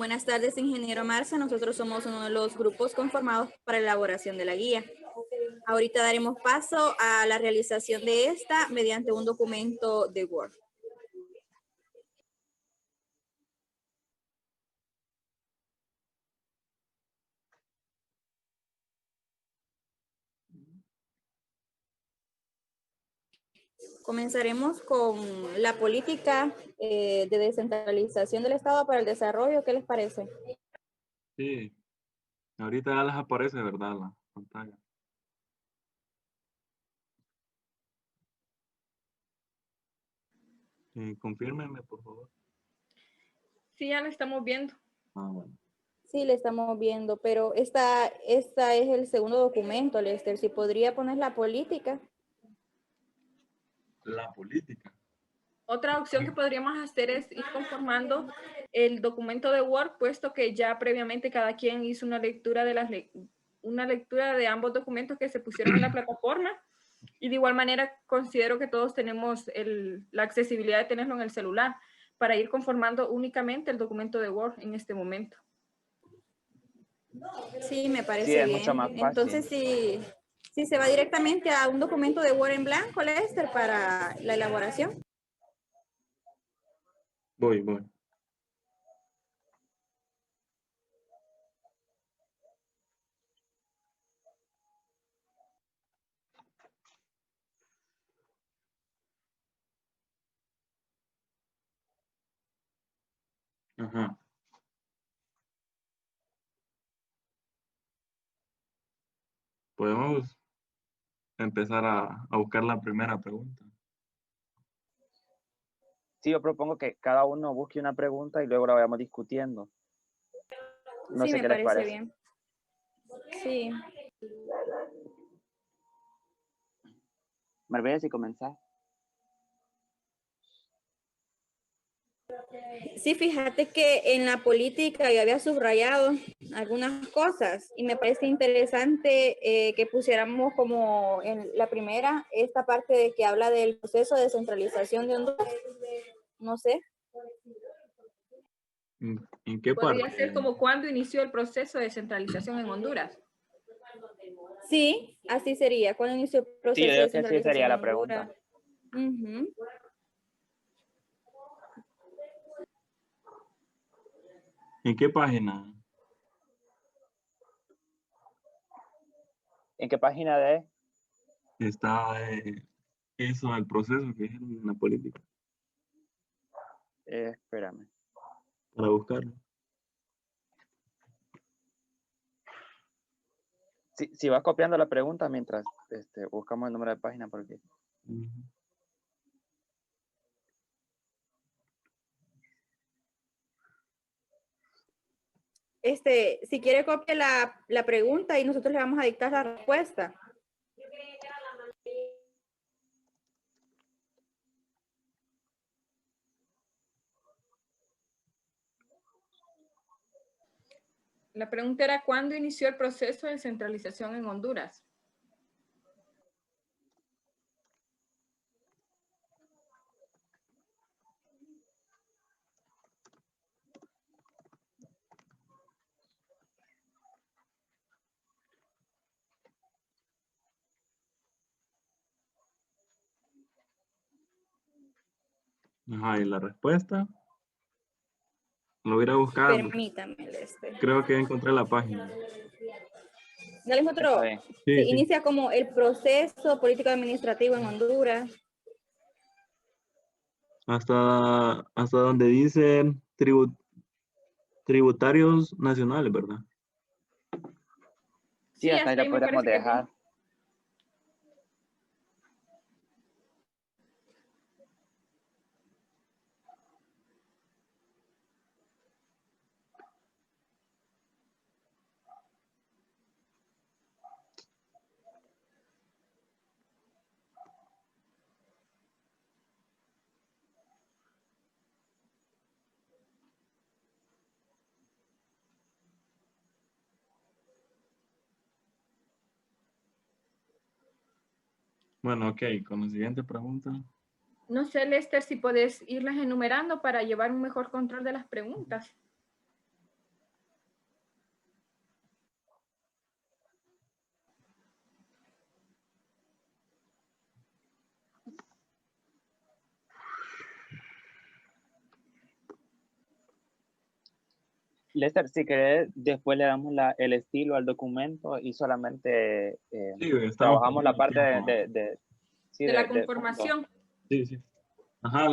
Buenas tardes, ingeniero Marcia. Nosotros somos uno de los grupos conformados para la elaboración de la guía. Ahorita daremos paso a la realización de esta mediante un documento de Word. Comenzaremos con la política de descentralización del Estado para el desarrollo. ¿Qué les parece? Sí, ahorita ya les aparece, ¿verdad? La pantalla. Confírmenme, por favor. Sí, ya lo estamos viendo. Ah, bueno. Sí, le estamos viendo, pero esta es el segundo documento, Lester. Si podría poner la política. La política. Otra opción que podríamos hacer es ir conformando el documento de Word, puesto que ya previamente cada quien hizo una lectura de ambos documentos que se pusieron en la plataforma. Y de igual manera considero que todos tenemos la accesibilidad de tenerlo en el celular para ir conformando únicamente el documento de Word en este momento. Sí, me parece Sí, es bien. mucho más fácil. Entonces, si se va directamente a un documento de Word en blanco, Lester, para la elaboración. Voy. Ajá. Podemos empezar a buscar la primera pregunta. Sí, yo propongo que cada uno busque una pregunta y luego la vayamos discutiendo. No Sí, sé me qué les parece parece. bien. Sí. Marbella, si comenzás. Sí, fíjate que en la política yo había subrayado algunas cosas y me parece interesante que pusiéramos como en la primera esta parte de que habla del proceso de descentralización de Honduras. No sé. ¿En qué Podría parte? ser como cuando inició el proceso de descentralización en Honduras. Sí, así sería. ¿Cuándo inició el Sí, yo proceso de creo que así descentralización sería en la Honduras? pregunta. Ujú. ¿En qué página? ¿En qué página de? Está eso, el proceso que es en la política, Espérame. para buscarlo. Si vas copiando la pregunta mientras buscamos el número de página, porque Ujú. Si quiere copie la pregunta y nosotros le vamos a dictar la respuesta. La pregunta era ¿cuándo inició el proceso de descentralización en Honduras? Ajá, y la respuesta lo voy a ir a buscar. Permítame, Lester. Creo que encontré la página. ¿Ya les está encontró? bien. Sí, Sí. inicia como el proceso político administrativo en Honduras. Hasta donde dice tributarios nacionales, ¿verdad? Sí, hasta ahí hasta la ahí me podríamos parece que dejar. bien. Bueno, ok, con la siguiente pregunta. No sé, Lester, si puedes irlas enumerando para llevar un mejor control de las preguntas. Lester, si querés, después le damos el estilo al documento y solamente Sí, estamos trabajamos la perdiendo parte tiempo. sí, De la de fondo. conformación. Sí, sí. Ajá.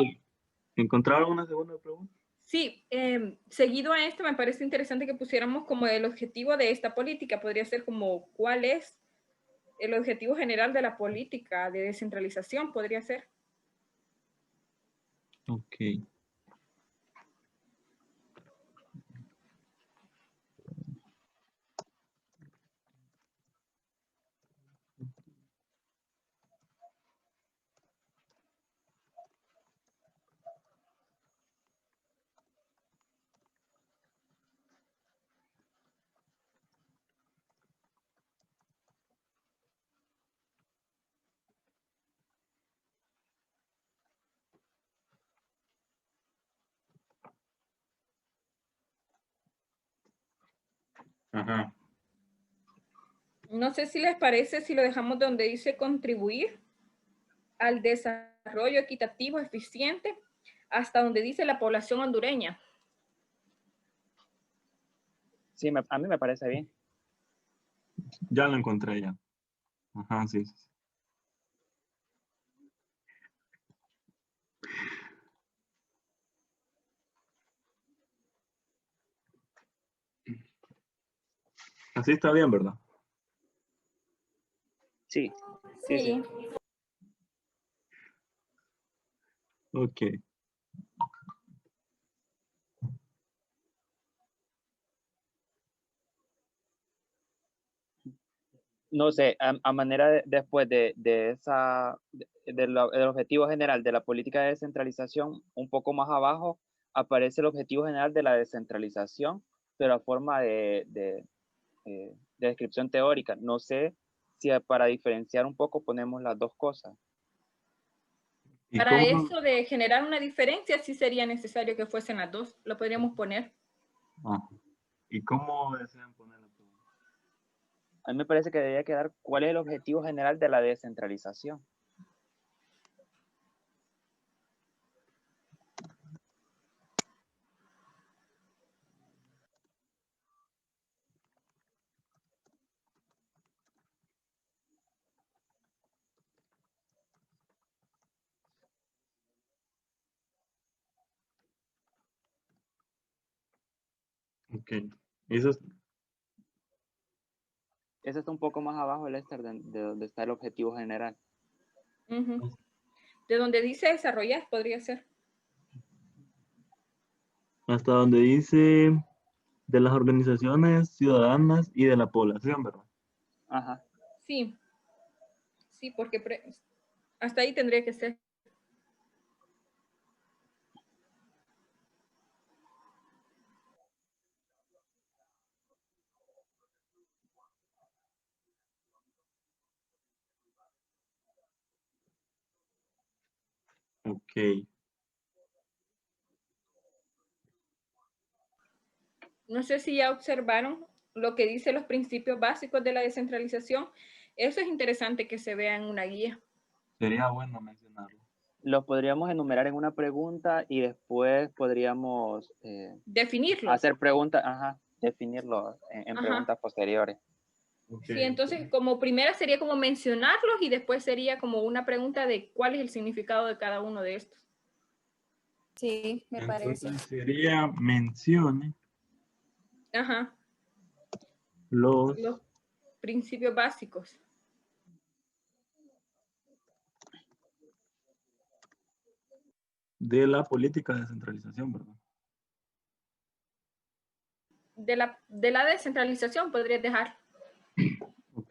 ¿Encontraron una segunda pregunta? Sí, seguido a esto me parece interesante que pusiéramos como el objetivo de esta política. Podría ser como cuál es el objetivo general de la política de descentralización, podría ser. Ok. Ajá. No sé si les parece si lo dejamos donde dice contribuir al desarrollo equitativo, eficiente, hasta donde dice la población hondureña. Sí, a mí me parece bien. Ya lo encontré ya. Ajá, sí. Así está bien, ¿verdad? Sí, sí, sí. Sí. Ok. No sé, a manera después de esa, del objetivo general de la política de descentralización, un poco más abajo aparece el objetivo general de la descentralización, pero a forma de descripción teórica. No sé si para diferenciar un poco ponemos las dos cosas. ¿Y Para cómo? eso de generar una diferencia, sí sería necesario que fuesen las dos. Lo podríamos poner. Ah, ¿y cómo desean poner la pregunta? A mí me parece que debería quedar cuál es el objetivo general de la descentralización. Ok. Eso es, Eso está un poco más abajo, Lester, de donde está el objetivo general. Ujú. De donde dice desarrollar, podría ser. hasta donde dice de las organizaciones ciudadanas y de la población, ¿verdad? Ajá. Sí, sí, porque hasta ahí tendría que ser. Ok. No sé si ya observaron lo que dice los principios básicos de la descentralización. Eso es interesante que se vea en una guía. Sería bueno mencionarlo. Los podríamos enumerar en una pregunta y después podríamos Definirlos. hacer preguntas, ajá, definirlo en Ajá. preguntas posteriores. Ok, Sí, entonces ok. como primera sería como mencionarlos y después sería como una pregunta de cuál es el significado de cada uno de estos. Sí, me parece. Entonces sería mencione Ajá. los Los principios básicos. de la política de descentralización, ¿verdad? De la descentralización podrías dejar. Ok.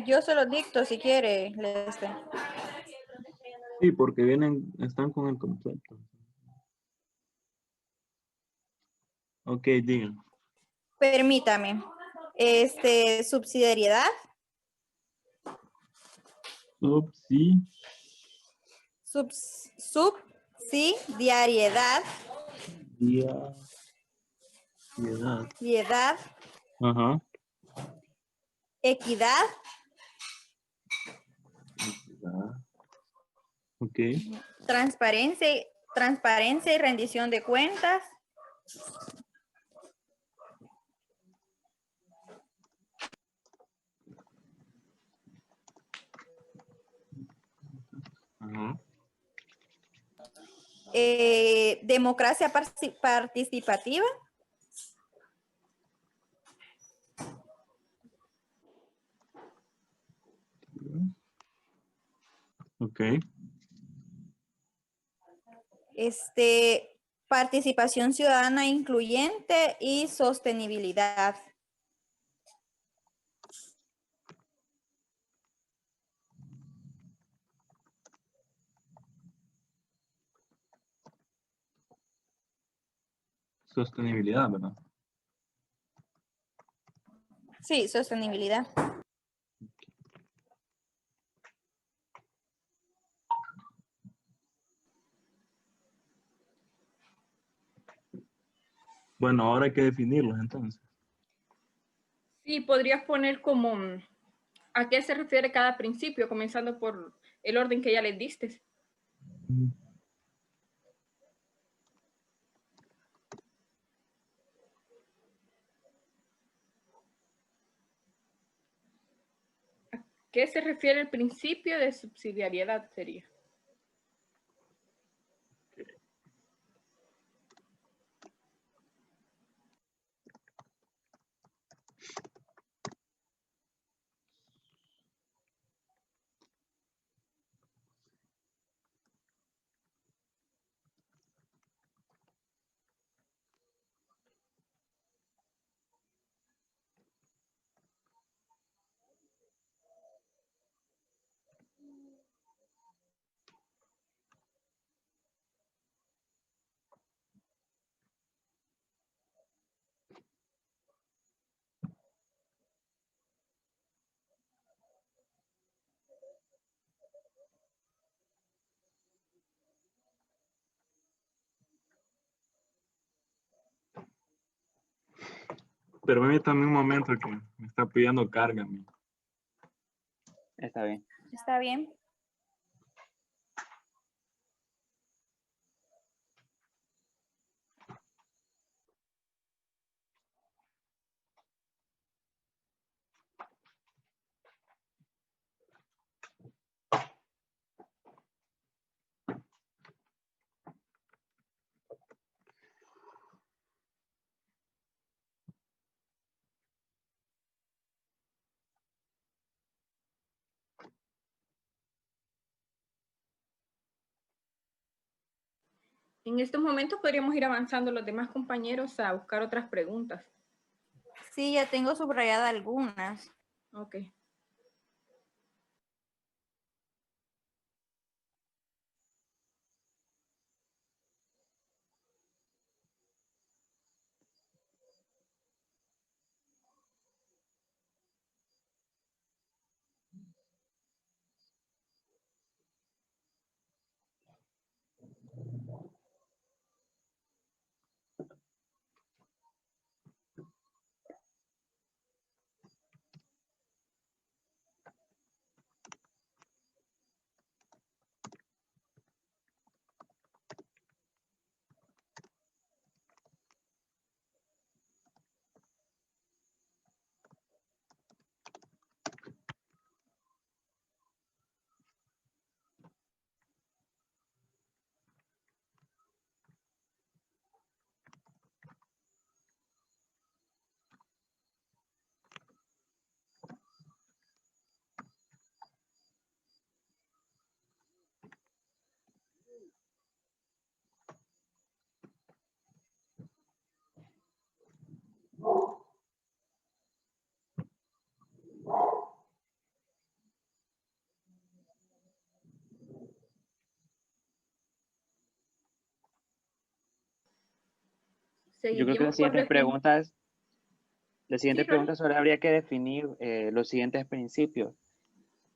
Yo se lo dicto si quiere, Lester. Sí, porque vienen, están con el concepto. Ok, digan. Permítame. Subsidiariedad, Sí, subsidiariedad, día, Piedad. piedad, Ajá. equidad, Piedad. Ok. transparencia y rendición de cuentas, Ajá. democracia participativa, Ok. participación ciudadana incluyente y sostenibilidad. Sostenibilidad, ¿verdad? Sí, sostenibilidad. Bueno, ahora hay que definirlos entonces. Sí, podrías poner como a qué se refiere cada principio, comenzando por el orden que ya les diste. ¿Qué se refiere el principio de subsidiariedad? Sería. Permítame un momento que me está pidiendo carga. Está bien. ¿Está bien? En estos momentos podríamos ir avanzando los demás compañeros a buscar otras preguntas. Sí, ya tengo subrayada algunas. Ok. Yo creo que Seguiríamos por definir. las Sí, siguientes Ronnie. preguntas solo habría que definir los siguientes principios.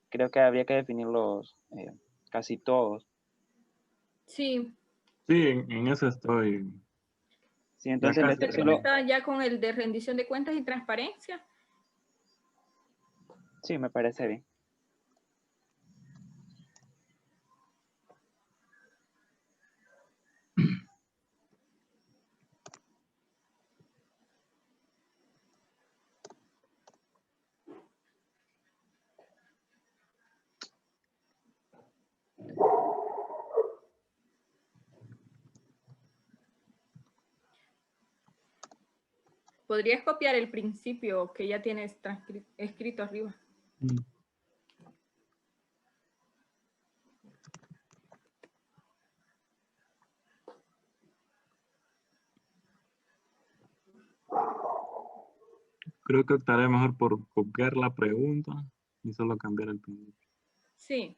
Creo que habría que definirlos casi todos. Sí, Sí, en eso estoy. Sí, entonces casi Lester terminé. Está ya con el de rendición de cuentas y transparencia. sí, me parece bien. Podrías copiar el principio que ya tienes escrito arriba. Mm. Creo que optaré mejor por copiar la pregunta y solo cambiar el principio. Sí.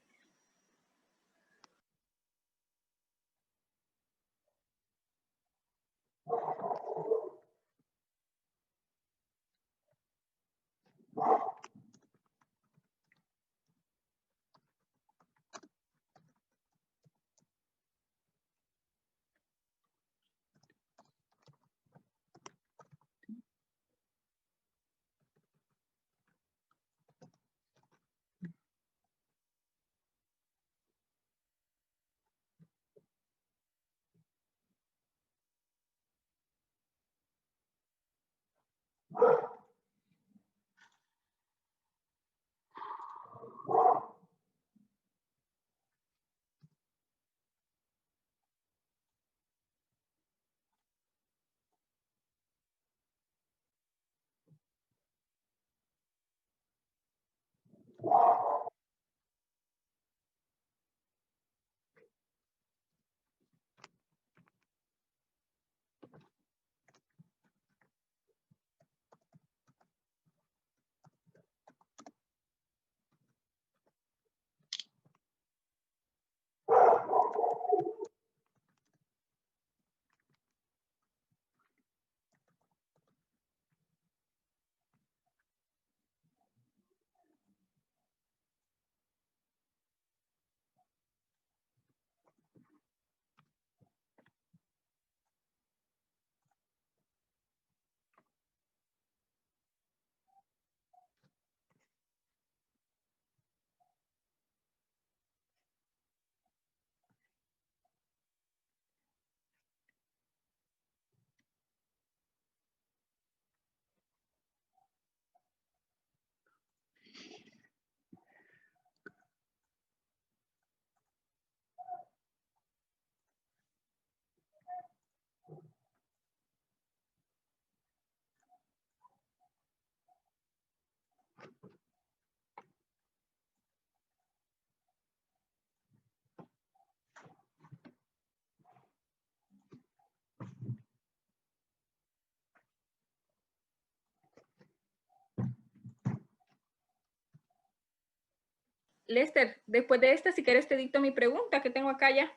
Lester, después de esta, si quieres, te dicto mi pregunta que tengo acá ya.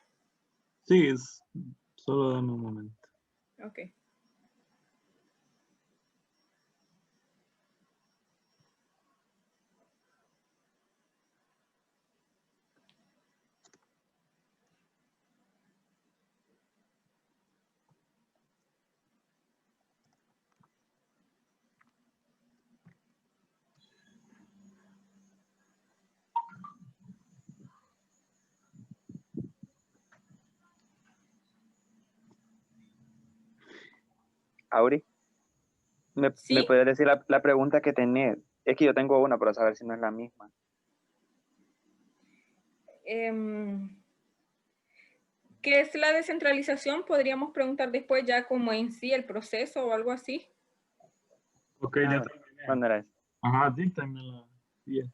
Sí, solo dame un momento. Ok. Auri, ¿me Sí. puedes decir la pregunta que tenés? Es que yo tengo una para saber si no es la misma. ¿Qué es la descentralización? Podríamos preguntar después ya como en sí el proceso o algo así. Ok, ya terminé. ¿Cuándo era eso? Ajá, díctamela. Bien.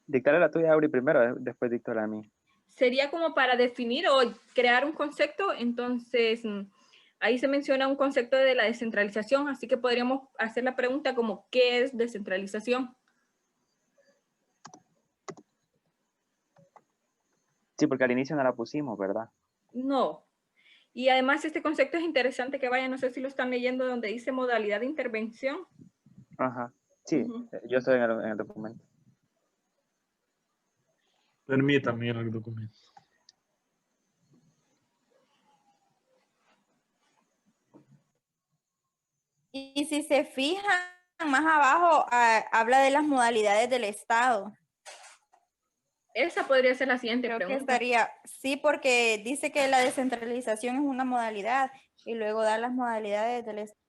Dictaré la tuya, Auri, primero, después dicto la mía. Sería como para definir o crear un concepto, entonces ahí se menciona un concepto de la descentralización, así que podríamos hacer la pregunta como ¿qué es descentralización? Sí, porque al inicio no la pusimos, ¿verdad? No. Y además este concepto es interesante que vaya, no sé si lo están leyendo, donde dice modalidad de intervención. Ajá. Sí, yo estoy en el documento. Permítame ir al documento. Y si se fijan, más abajo habla de las modalidades del Estado. Esa podría ser la siguiente Creo que pregunta. estaría, sí, porque dice que la descentralización es una modalidad y luego da las modalidades del Estado.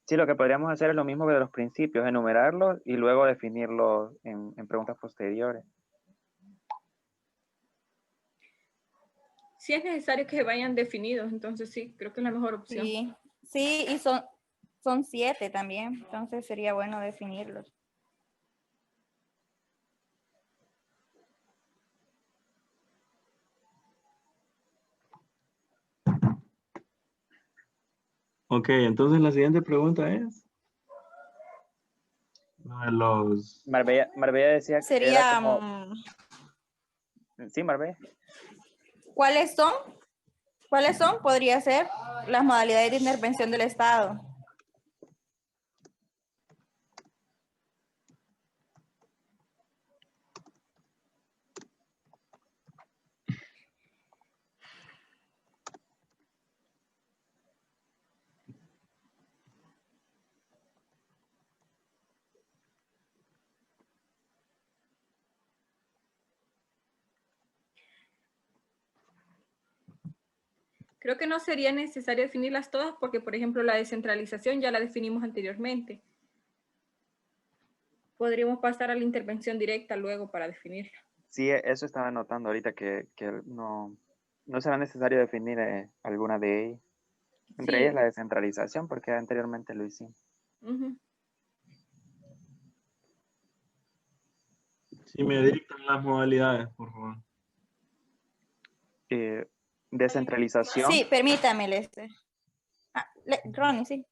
Sí, lo que podríamos hacer es lo mismo que de los principios, enumerarlos y luego definirlos en preguntas posteriores. Sí es necesario que vayan definidos, entonces sí, creo que es la mejor opción. Sí, sí, y son 7 también, entonces sería bueno definirlos. Ok, entonces la siguiente pregunta es lo de los... Marbella decía que era Sería, como... Sí, Marbella. ¿cuáles son? ¿Cuáles son? Podría ser las modalidades de intervención del Estado. Creo que no sería necesario definirlas todas porque, por ejemplo, la descentralización ya la definimos anteriormente. Podríamos pasar a la intervención directa luego para definirla. Sí, eso estaba anotando ahorita que no será necesario definir alguna de ellas. Entre Sí. ellas la descentralización, porque anteriormente lo hicimos. Uh-huh. Si me dictan las modalidades, por favor. Descentralización, Sí, permítame, Lester. Ronnie, sí.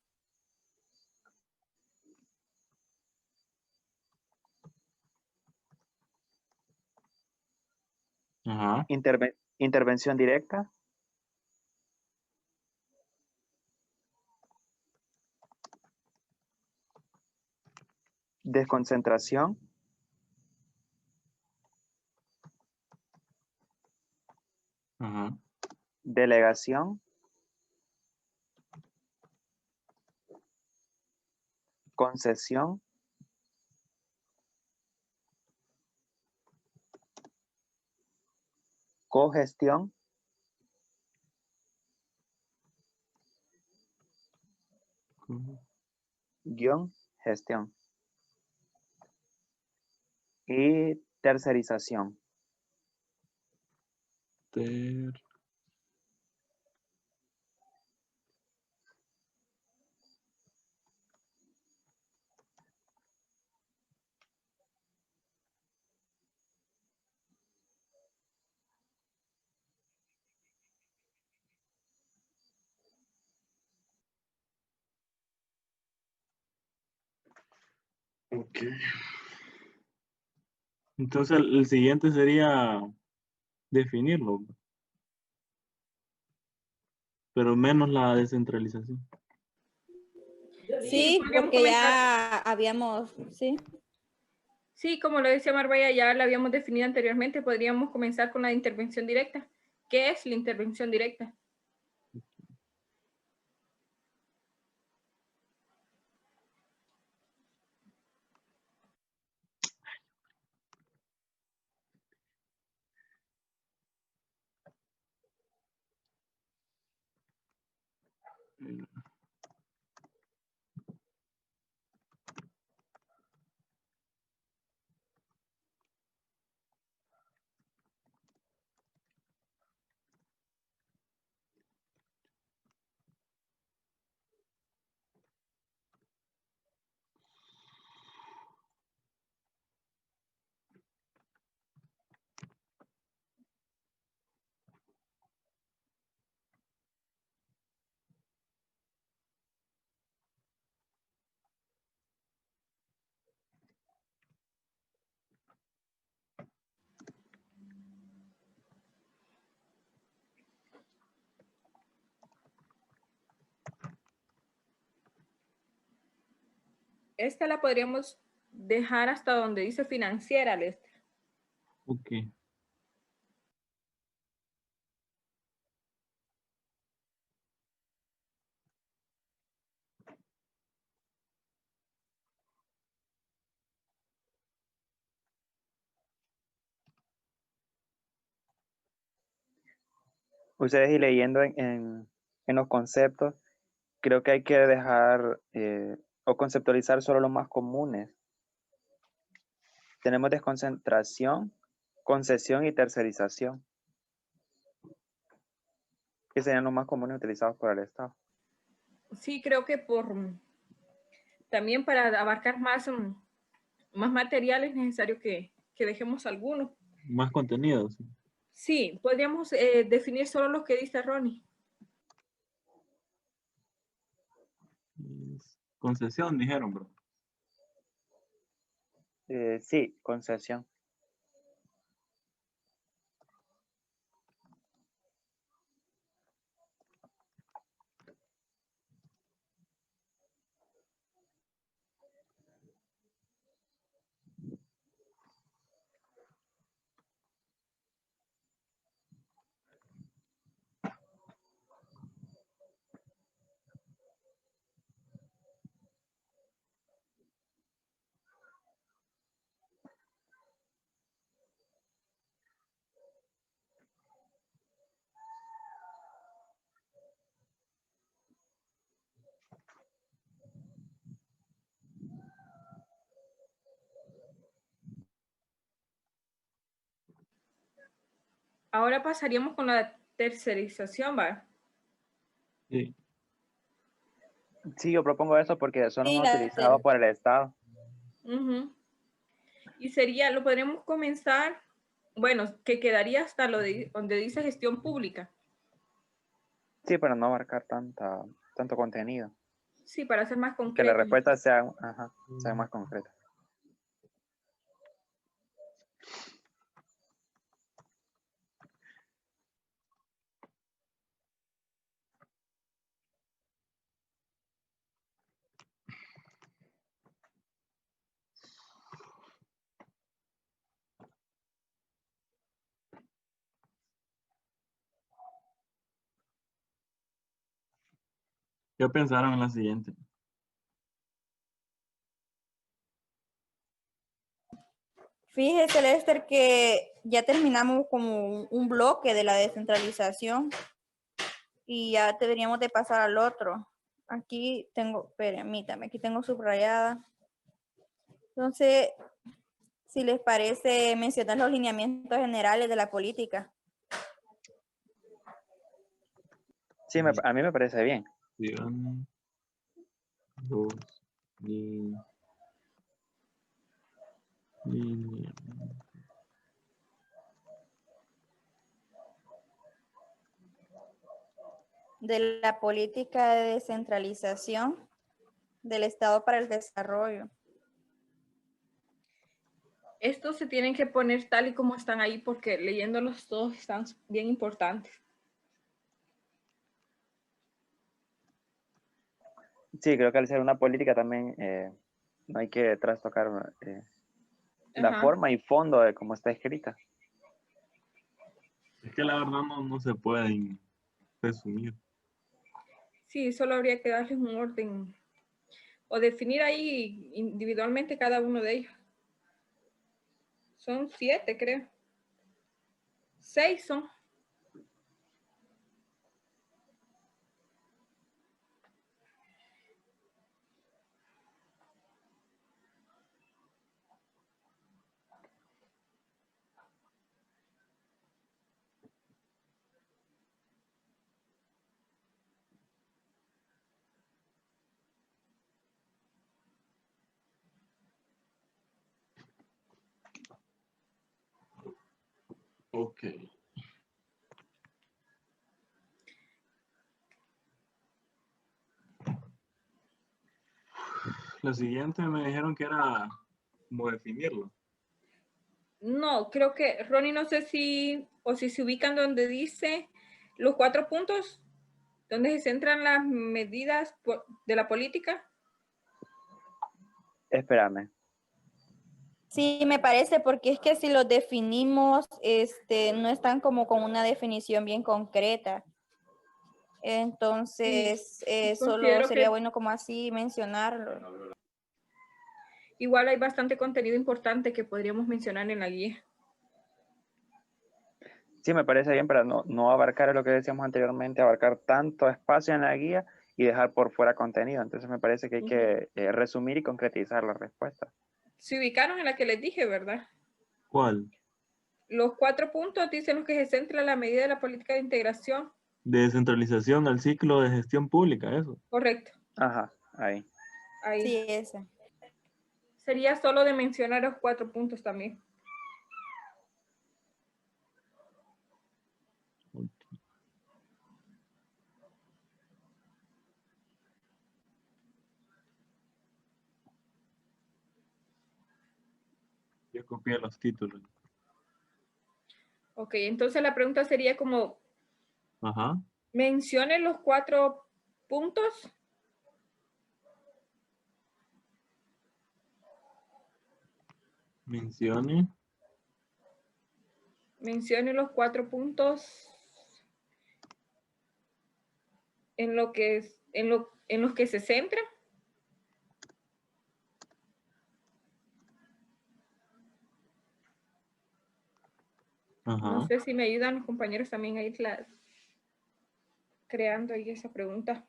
Ajá. intervención directa, desconcentración, Ajá. delegación, concesión, cogestión, gestión y tercerización. Ok. Entonces el siguiente sería definirlo, pero menos la descentralización. Sí, podríamos porque comenzar. ya habíamos, sí. Sí, como lo decía Marbella, ya la habíamos definido anteriormente, podríamos comenzar con la intervención directa. ¿Qué es la intervención directa? Esta la podríamos dejar hasta donde dice financiera, Lester. Ok. Ustedes y leyendo en los conceptos, creo que hay que dejar o conceptualizar solo los más comunes. Tenemos desconcentración, concesión y tercerización, que serían los más comunes utilizados por el Estado. Sí, creo que también para abarcar más material es necesario que dejemos algunos. Más contenidos. Sí, podríamos definir solo los que dice Ronnie. Concesión, dijeron, bro. Sí, concesión. Ahora pasaríamos con la tercerización, ¿va? Sí. Sí, yo propongo eso porque son los Sí, más utilizados por el Estado. Uh-huh. Y sería, lo podríamos comenzar, bueno, que quedaría hasta donde dice gestión pública. Sí, para no abarcar tanto contenido. Sí, para ser más Que las concreto. respuestas sean más concretas. ¿Qué pensaron en la siguiente? Fíjese, Lester, que ya terminamos como un bloque de la descentralización y ya deberíamos de pasar al otro. Aquí tengo, permítame, aquí tengo subrayada. Entonces, si les parece, mencionar los lineamientos generales de la política. Sí, a mí me parece bien. Dos, y De la política de descentralización del Estado para el desarrollo. Estos se tienen que poner tal y como están ahí porque leyéndolos todos están bien importantes. Sí, creo que al ser una política también no hay que trastocar la Ajá. forma y fondo de cómo está escrita. es que la verdad no se pueden resumir. Sí, solo habría que darles un orden o definir ahí individualmente cada uno de ellos. Son 7, creo. 6 son. Ok. La siguiente me dijeron que era como definirlo. No, creo que Ronnie, no sé si se ubican donde dice los 4 puntos, donde se centran las medidas de la política. Espérame. Sí, me parece, porque es que si los definimos, no están como con una definición bien concreta. Entonces, solo Considero sería que bueno como así mencionarlo. igual hay bastante contenido importante que podríamos mencionar en la guía. Sí, me parece bien, pero no abarcar lo que decíamos anteriormente, abarcar tanto espacio en la guía y dejar por fuera contenido. Entonces me parece que hay que resumir y concretizar la respuesta. Se ubicaron en la que les dije, ¿verdad? ¿Cuál? Los 4 puntos dicen los que se centra la medida de la política de integración. De descentralización al ciclo de gestión pública, eso. Correcto. Ajá, ahí. Ahí. Sí, ese. Sería solo de mencionar los 4 puntos también. Yo copié los títulos. Ok, entonces la pregunta sería como, Ajá. mencione los 4 puntos. Mencione los 4 puntos en lo que en los que se centra. Ajá. No sé si me ayudan los compañeros también a ir creando ahí esa pregunta.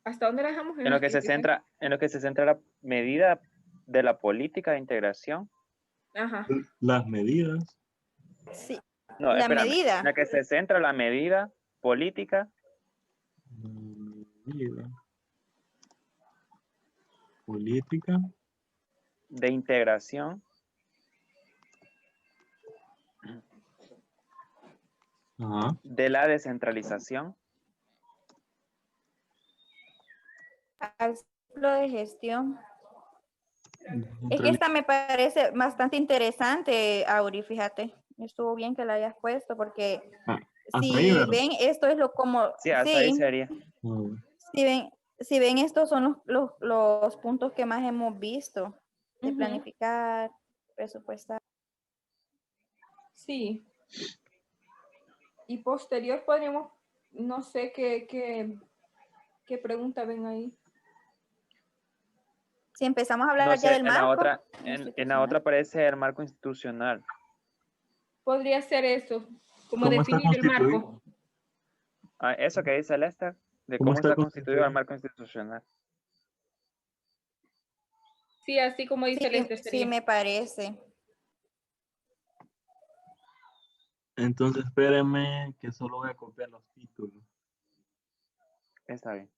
¿Hasta dónde la dejamos? En lo que se centra la medida de la política de integración. Ajá. Las medidas. Sí. No, La espérame. medida. En la que se centra la medida política. Medida. Política. De integración. Ajá. De la descentralización. Al ciclo de gestión. Es que esta me parece bastante interesante, Auri, fíjate. Estuvo bien que la hayas puesto porque Hasta ahí, si ¿verdad? ven, esto es lo como, Sí, hasta ahí sí, sería. si ven, estos son los puntos que más hemos visto de Ujú. planificar, presupuestar. Sí. Y posterior podríamos, no sé qué pregunta ven ahí. Si empezamos a hablar No ya sé, del marco. en la otra aparece el marco institucional. Podría ser eso, como ¿Cómo está definir el marco. constituido? Ah, eso que dice Lester, de ¿Cómo cómo está está constituido el constituido? marco institucional. Sí, así como dice Sí, Lester sí, sería. me parece. Entonces, espérenme que solo voy a copiar los títulos. Está bien.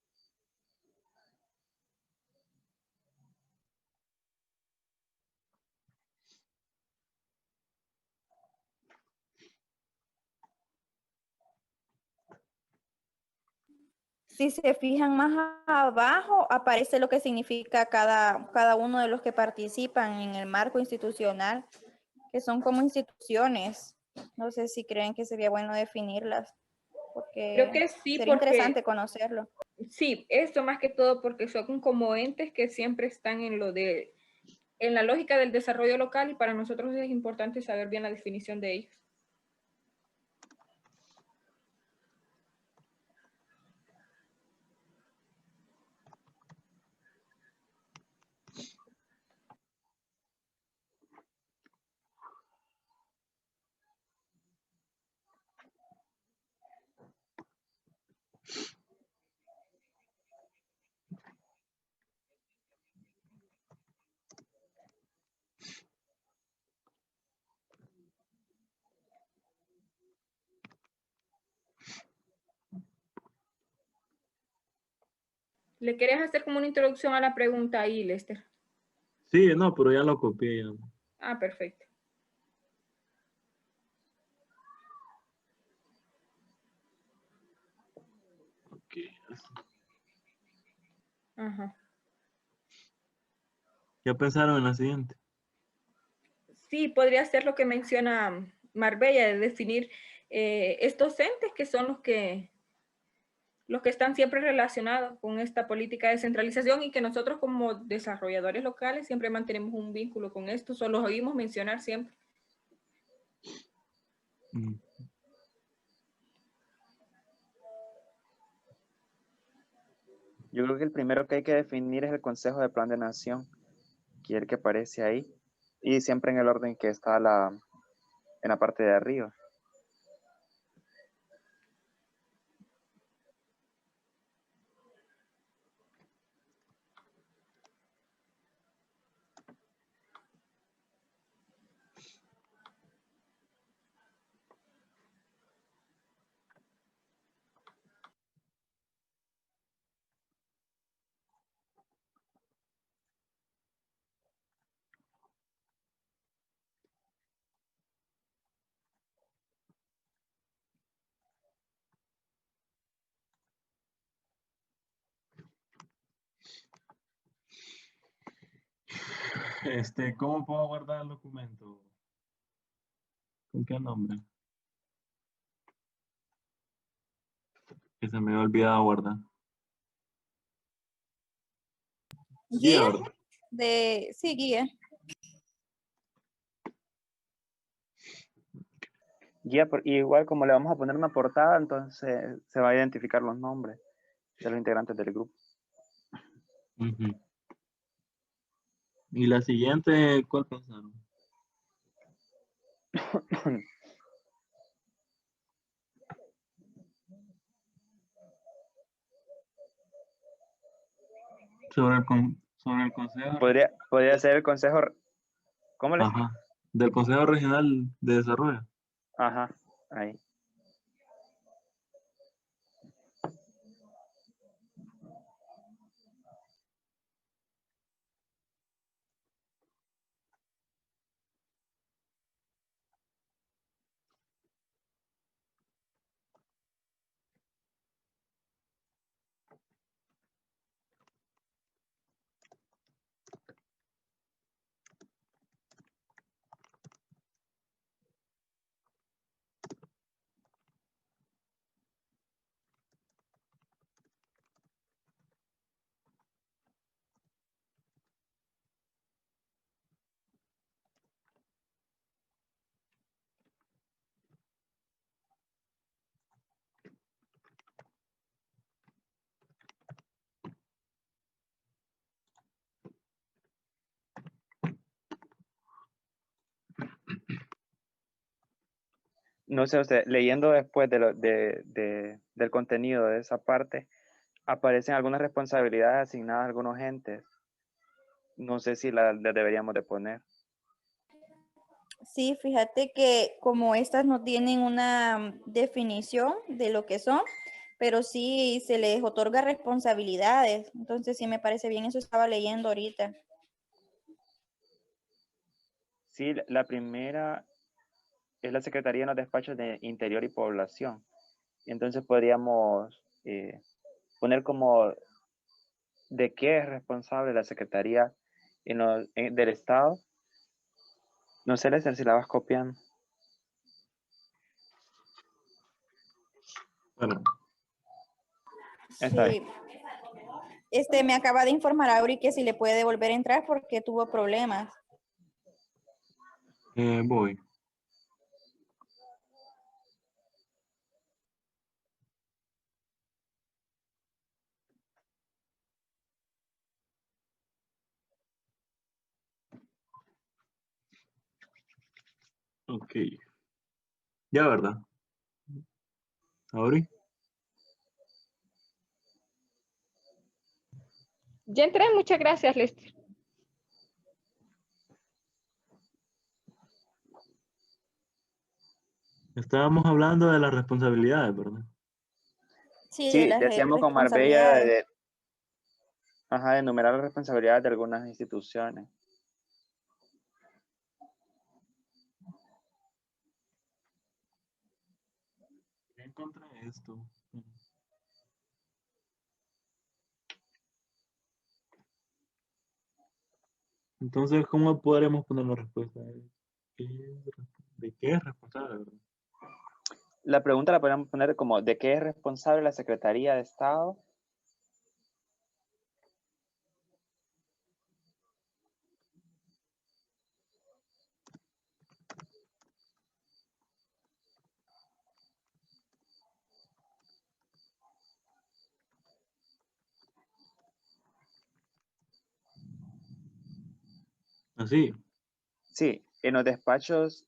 Si se fijan más abajo, aparece lo que significa cada uno de los que participan en el marco institucional, que son como instituciones. No sé si creen que sería bueno definirlas, Creo porque que sí, sería porque interesante conocerlo. sí, esto más que todo porque son como entes que siempre están en la lógica del desarrollo local y para nosotros es importante saber bien la definición de ellos. ¿Le querés hacer como una introducción a la pregunta ahí, Lester? Sí, no, pero ya lo copié. Ya. Ah, perfecto. Ok. Ajá. ¿Ya pensaron en la siguiente? Sí, podría ser lo que menciona Marbella, de definir estos entes que son los que están siempre relacionados con esta política de descentralización y que nosotros como desarrolladores locales siempre mantenemos un vínculo con esto, solo los oímos mencionar siempre. Mm. Yo creo que el primero que hay que definir es el Consejo de Plan de Nación, que es el que aparece ahí, y siempre en el orden que está en la parte de arriba. ¿Cómo puedo guardar el documento? ¿Con qué nombre? Que se me había olvidado guardar. Guía, Guía ¿verdad? sí, guía. Guía, igual como le vamos a poner una portada, entonces se va a identificar los nombres de los integrantes del grupo. Ujú. Y la siguiente, ¿cuál pensaron? Sobre el consejo. Podría ser el consejo, ¿cómo les? Ajá. Del Consejo Regional de Desarrollo. Ajá, ahí. No sé, usted, leyendo después del contenido de esa parte, aparecen algunas responsabilidades asignadas a algunos entes. No sé si las deberíamos de poner. Sí, fíjate que como estas no tienen una definición de lo que son, pero sí se les otorga responsabilidades. Entonces sí me parece bien, eso estaba leyendo ahorita. Sí, la primera es la Secretaría de los Despachos de Interior y Población. Y entonces podríamos poner como de qué es responsable la Secretaría del Estado. No sé, Lester, si la vas copiando. Bueno, Está bien. Sí. Me acaba de informar Auri que si le puede volver a entrar porque tuvo problemas. voy. Ok. Ya, ¿verdad? ¿Ahora? Ya entré, muchas gracias, Lester. Estábamos hablando de las responsabilidades, ¿verdad? Sí, de Sí, las decíamos con Marbella responsabilidades. de enumerar las responsabilidades de algunas instituciones. Ya encontré esto. Entonces, ¿cómo podremos poner la respuesta? ¿De qué es responsable, verdad? La pregunta la podemos poner como, ¿de qué es responsable la Secretaría de Estado? Así. Sí, en los despachos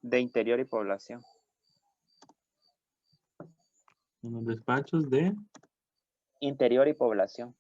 De interior y población. En los despachos de... Interior y población.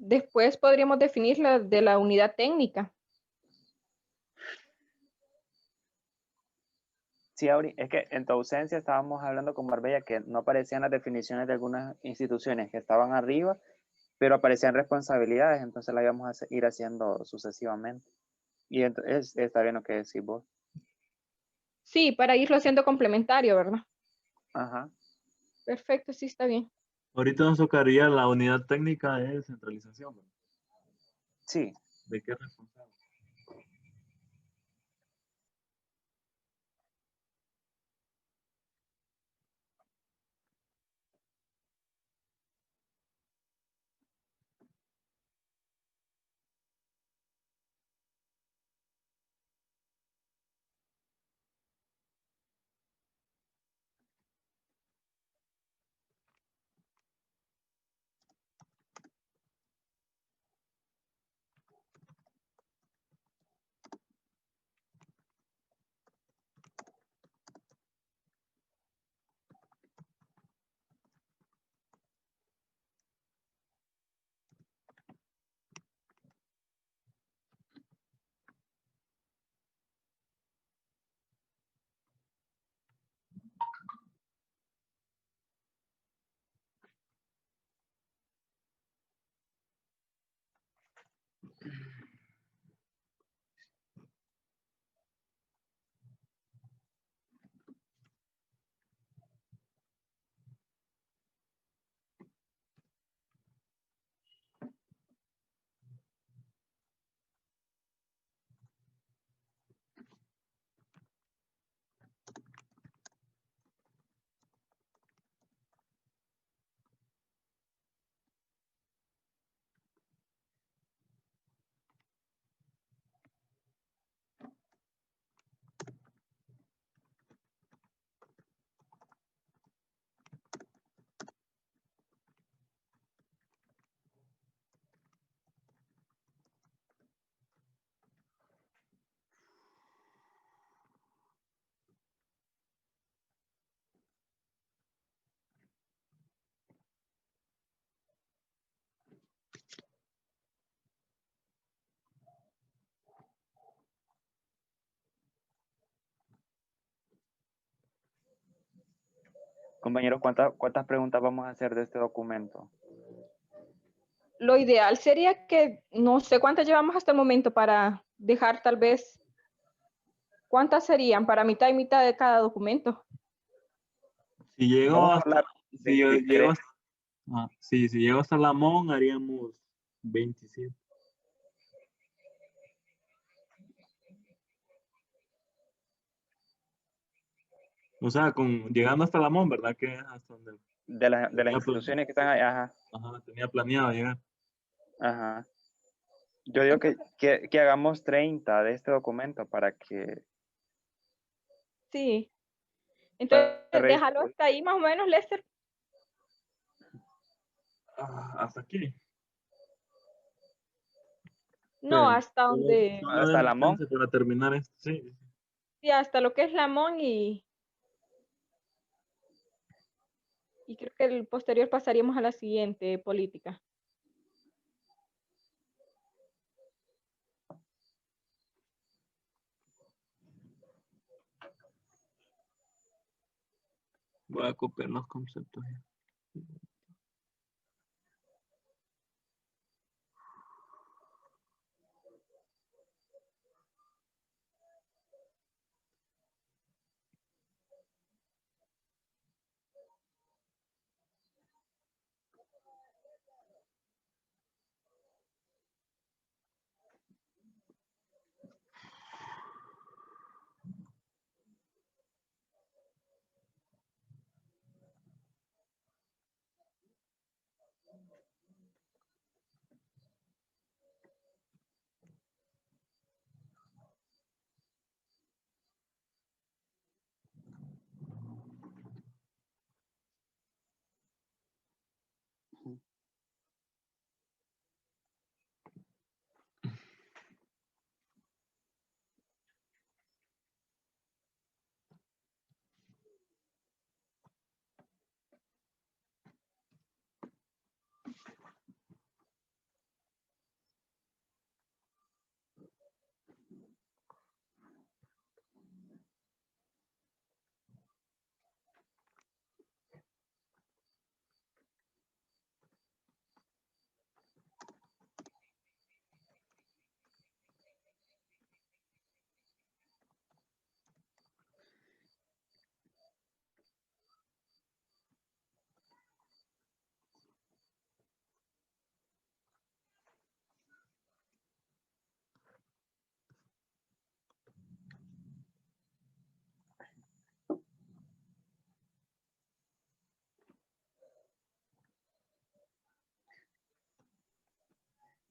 Después podríamos definir la de la unidad técnica. Sí, Auri, es que en tu ausencia estábamos hablando con Marbella que no aparecían las definiciones de algunas instituciones que estaban arriba, pero aparecían responsabilidades, entonces las íbamos a ir haciendo sucesivamente. Y entonces está bien lo que decís vos. Sí, para irlo haciendo complementario, ¿verdad? Ajá. Perfecto, sí está bien. Ahorita nos tocaría la unidad técnica de descentralización, ¿verdad? Sí. ¿De qué es responsable? Compañeros, ¿cuántas preguntas vamos a hacer de este documento? Lo ideal sería que, no sé cuántas llevamos hasta el momento para dejar tal vez, ¿cuántas serían para mitad y mitad de cada documento? Si llego Vamos a hasta, hablar si yo 23. llego hasta, sí, si llego hasta la MON haríamos 27. O sea, llegando hasta la MON, ¿verdad? Que es hasta donde De las tenía, instituciones que están ahí. Ajá. tenía planeado llegar. Ajá. Yo digo que hagamos 30 de este documento para que... Sí. Entonces, para déjalo hasta ahí más o menos, Lester. ¿Hasta aquí? No, Pero hasta donde, no hasta den la MON. chance para terminar esto, sí. sí, hasta lo que es la MON y creo que el posterior pasaríamos a la siguiente política. Voy a copiar los conceptos.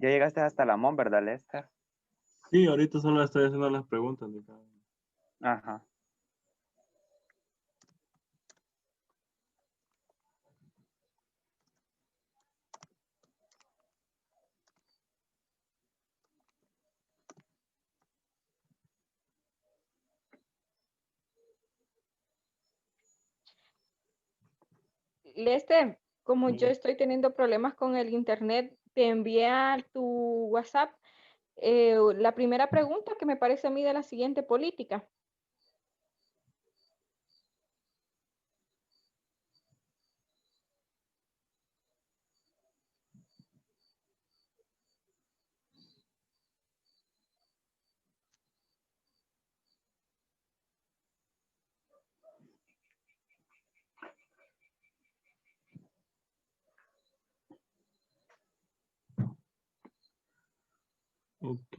Ya llegaste hasta la MON, ¿verdad, Lester? Sí, ahorita solo estoy haciendo las preguntas de cada uno. Ajá. Lester, como yo Sí. estoy teniendo problemas con el internet, te envié a tu WhatsApp la primera pregunta que me parece a mí de la siguiente política. Ok.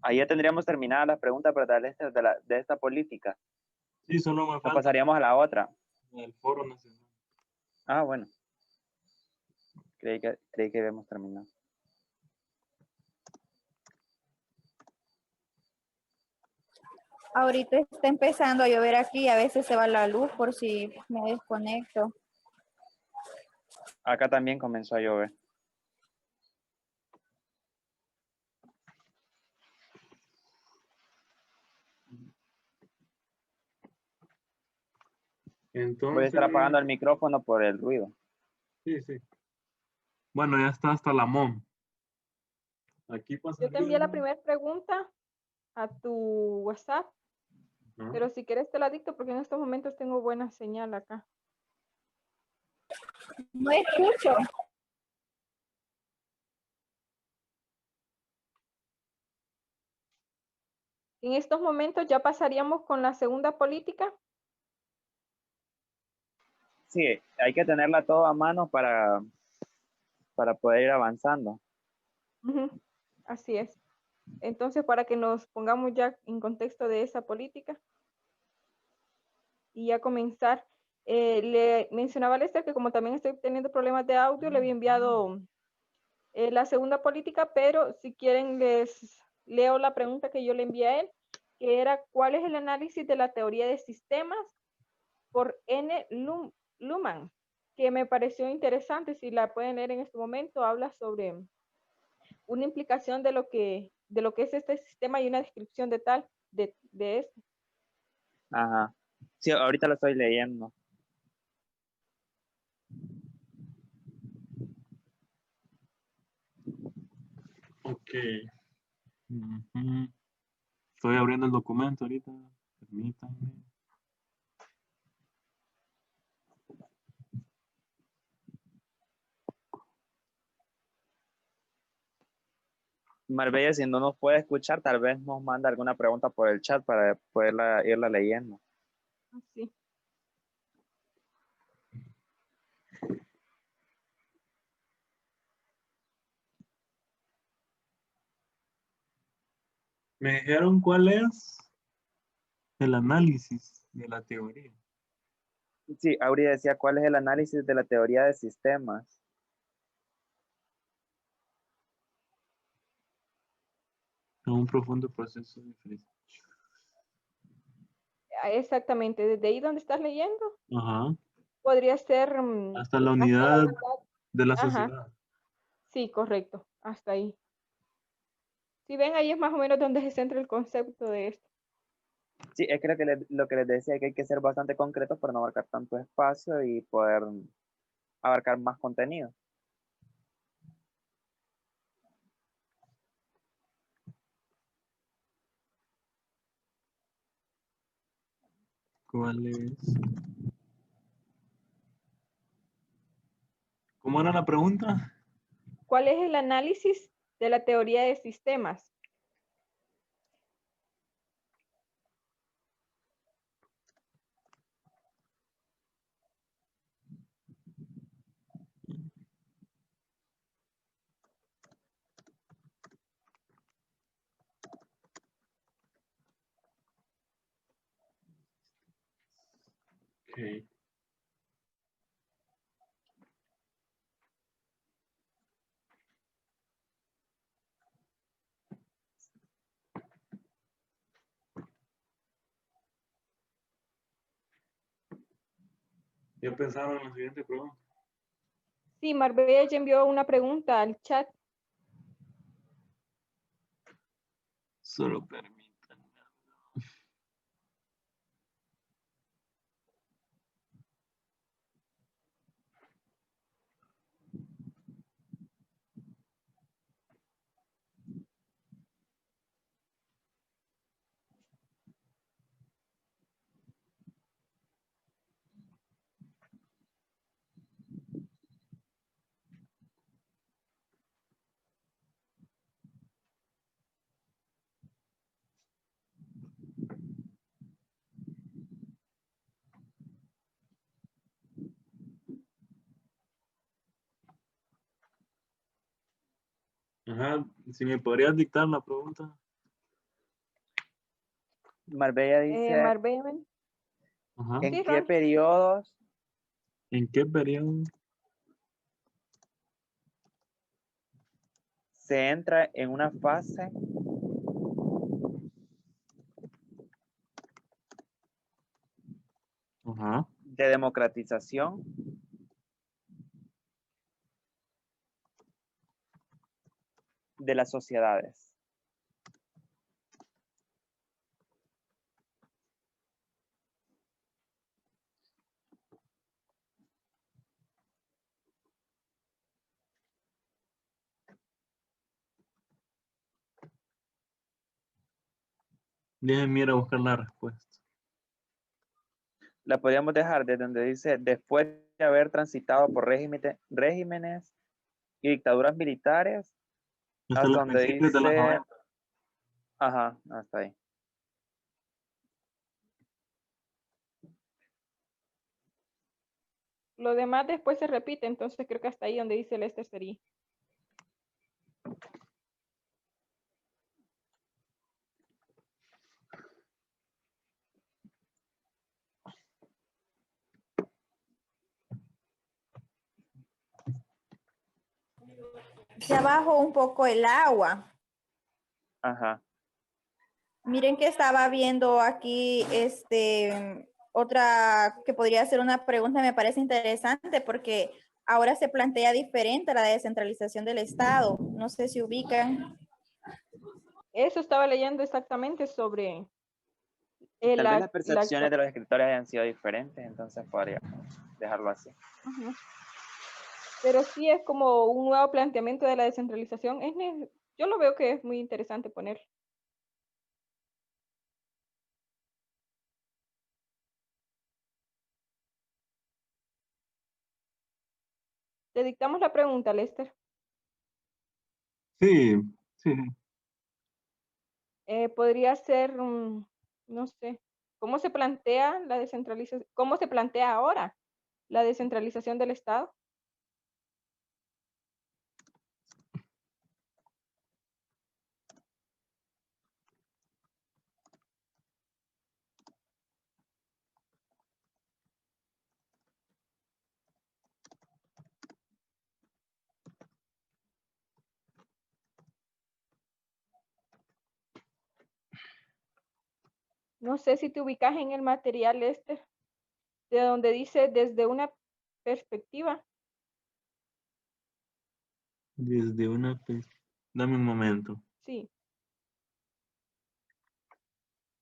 Ahí ya tendríamos terminadas las preguntas, ¿verdad, Lester, de esta política? Sí, solo me No falta pasaríamos a la otra. el Foro Nacional. Ah, bueno. Creí que habíamos terminado. Ahorita está empezando a llover aquí, a veces se va la luz por si me desconecto. Acá también comenzó a llover. Voy a Entonces, estar apagando el micrófono por el ruido. sí, sí. Bueno, ya está hasta la MOM. Aquí Yo te pasaría. envié la primera pregunta a tu WhatsApp, Ajá. pero si quieres te la dicto porque en estos momentos tengo buena señal acá. No escucho. En estos momentos ya pasaríamos con la segunda política. Sí, hay que tenerla todo a mano para poder ir avanzando. Ujú, así es. Entonces, para que nos pongamos ya en contexto de esa política y ya comenzar, le mencionaba a Lester que como también estoy teniendo problemas de audio, le había enviado la segunda política, pero si quieren les leo la pregunta que yo le envié a él, que era ¿cuál es el análisis de la teoría de sistemas por N. Luhmann? Que me pareció interesante, si la pueden leer en este momento, habla sobre una implicación de lo que es este sistema y una descripción de tal, de este. Ajá. Sí, ahorita lo estoy leyendo. Ok. Ujú. Estoy abriendo el documento ahorita. Permítanme. Marbella, si no nos puede escuchar, tal vez nos manda alguna pregunta por el chat para poderla irla leyendo. Así. Me dijeron cuál es el análisis de la teoría. Sí, Auri decía, ¿cuál es el análisis de la teoría de sistemas? En un profundo proceso de diferencia. Exactamente, desde ahí donde estás leyendo, Ajá. podría ser Hasta la hasta la unidad unidad. de la Ajá, sociedad. sí, correcto, hasta ahí. Si ven, ahí es más o menos donde se centra el concepto de esto. Sí, es que lo que les decía, que hay que ser bastante concretos para no abarcar tanto espacio y poder abarcar más contenido. ¿Cuál es? ¿Cómo era la pregunta? ¿Cuál es el análisis de la teoría de sistemas? Ok. ¿Ya pensaron en la siguiente pregunta? Sí, Marbella ya envió una pregunta al chat. Solo permítanme. Ajá, si me podrías dictar la pregunta. Marbella dice, Marbella, Ajá. ¿en sí, qué Ron. periodos ¿En qué periodo? se entra en una fase Ajá. de democratización de las sociedades? Déjenme ir a buscar la respuesta. La podríamos dejar desde donde dice, después de haber transitado por regímenes y dictaduras militares, Hasta hasta los donde principios de los dice, 90. ajá, hasta ahí. Lo demás después se repite, entonces creo que hasta ahí donde dice Lester sería. Ya bajó un poco el agua. Ajá. Miren que estaba viendo aquí otra que podría ser una pregunta, me parece interesante porque ahora se plantea diferente la descentralización del Estado. No sé si ubican. Eso estaba leyendo exactamente sobre Tal vez las la percepciones de los escritores hayan sido diferentes, entonces podríamos dejarlo así. Ujú. Pero sí es como un nuevo planteamiento de la descentralización. Yo lo veo que es muy interesante poner. Te dictamos la pregunta, Lester. Sí, sí. Podría ser, no sé, ¿cómo se plantea la descentralización? ¿Cómo se plantea ahora la descentralización del Estado? No sé si te ubicas en el material este, de donde dice desde una perspectiva. Desde una... Dame un momento. Sí,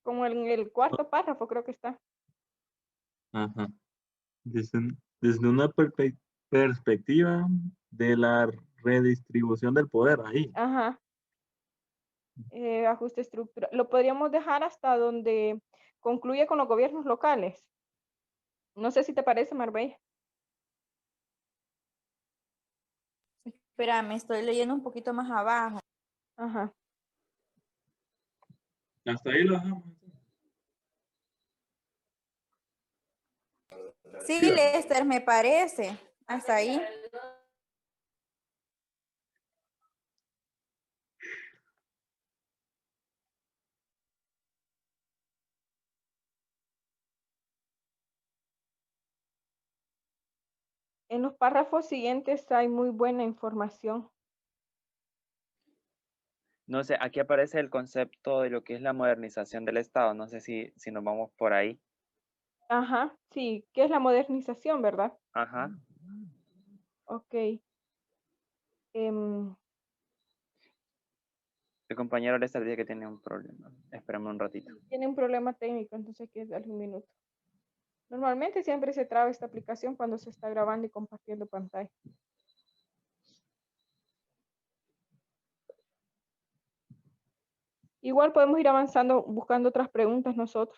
como en el cuarto párrafo creo que está. Ajá. Desde una perspectiva de la redistribución del poder ahí. Ajá. Ajuste estructural. Lo podríamos dejar hasta donde concluye con los gobiernos locales. No sé si te parece, Marbella. Espera, me estoy leyendo un poquito más abajo. Ajá. Hasta ahí lo dejamos. Sí, Lester, me parece. Hasta ahí. En los párrafos siguientes hay muy buena información. No sé, aquí aparece el concepto de lo que es la modernización del Estado. No sé si nos vamos por ahí. Ajá, sí, ¿qué es la modernización, verdad? Ajá. Ok. Em, El compañero Lester dice que tiene un problema. Espérame un ratito. tiene un problema técnico, entonces hay que darle un minuto. Normalmente siempre se traba esta aplicación cuando se está grabando y compartiendo pantalla. Igual podemos ir avanzando buscando otras preguntas nosotros.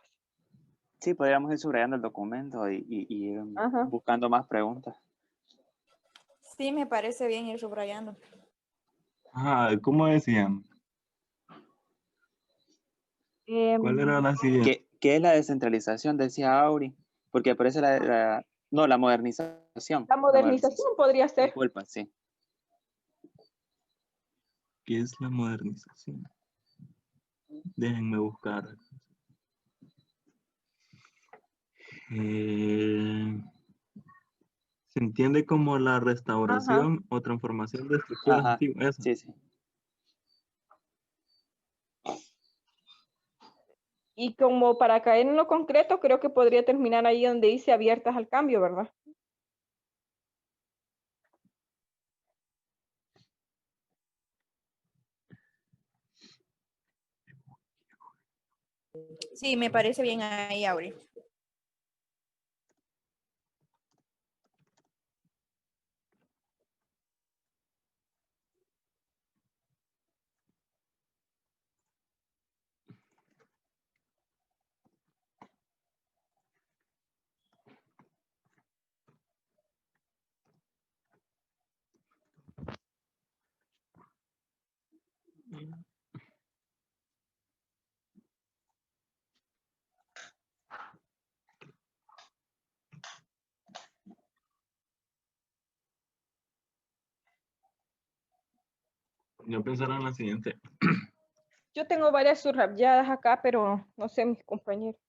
Sí, podríamos ir subrayando el documento y ir Ajá. buscando más preguntas. Sí, me parece bien ir subrayando. ¿Cómo decían? ¿Cuál era la siguiente? ¿Qué es la descentralización? Decía Auri. Porque aparece no, la modernización. La modernización podría ser. Disculpa, sí. ¿Qué es la modernización? Déjenme buscar. Se entiende como la restauración o transformación de estructuras Ajá. antiguas. Eso. Sí, sí. Y como para caer en lo concreto, creo que podría terminar ahí donde dice abiertas al cambio, ¿verdad? Sí, me parece bien ahí, Auri. Yo pensara en la siguiente. Yo tengo varias subrayadas acá, pero no sé mis compañeros.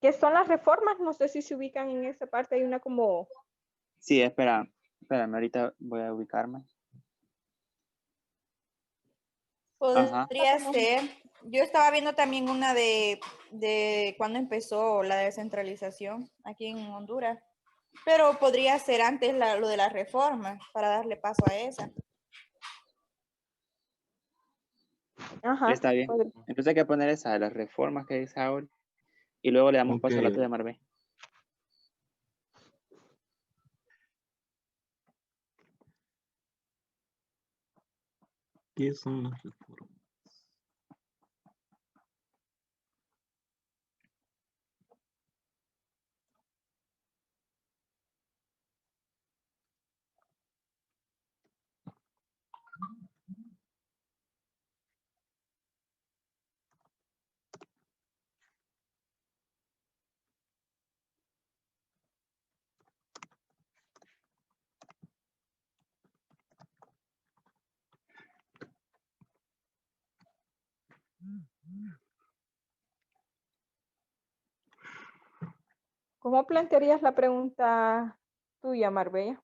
¿Qué son las reformas? No sé si se ubican en esa parte. Hay una como... Sí, espérame, ahorita voy a ubicarme. Podría ser. Yo estaba viendo también una de cuando empezó la descentralización aquí en Honduras. Pero podría ser antes lo de la reforma para darle paso a esa. Ajá. Está bien. Entonces hay que poner esa de las reformas que dice Auri. Y luego le damos paso a la de Marbella. ¿Qué son las reformas? ¿Cómo plantearías la pregunta tuya, Marbella?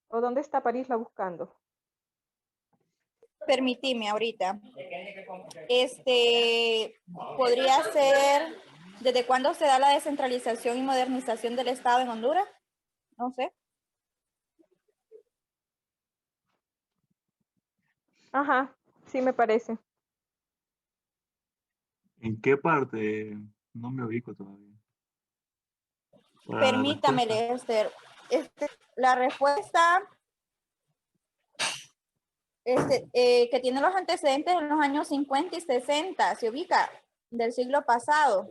¿O dónde está París la buscando? Permitime ahorita. Podría ser, ¿desde cuándo se da la descentralización y modernización del Estado en Honduras? No sé. Ajá, sí me parece. ¿En qué parte? No me ubico todavía. Permítame, Lester. La respuesta que tiene los antecedentes en los años 50 y 60, se ubica, del siglo pasado.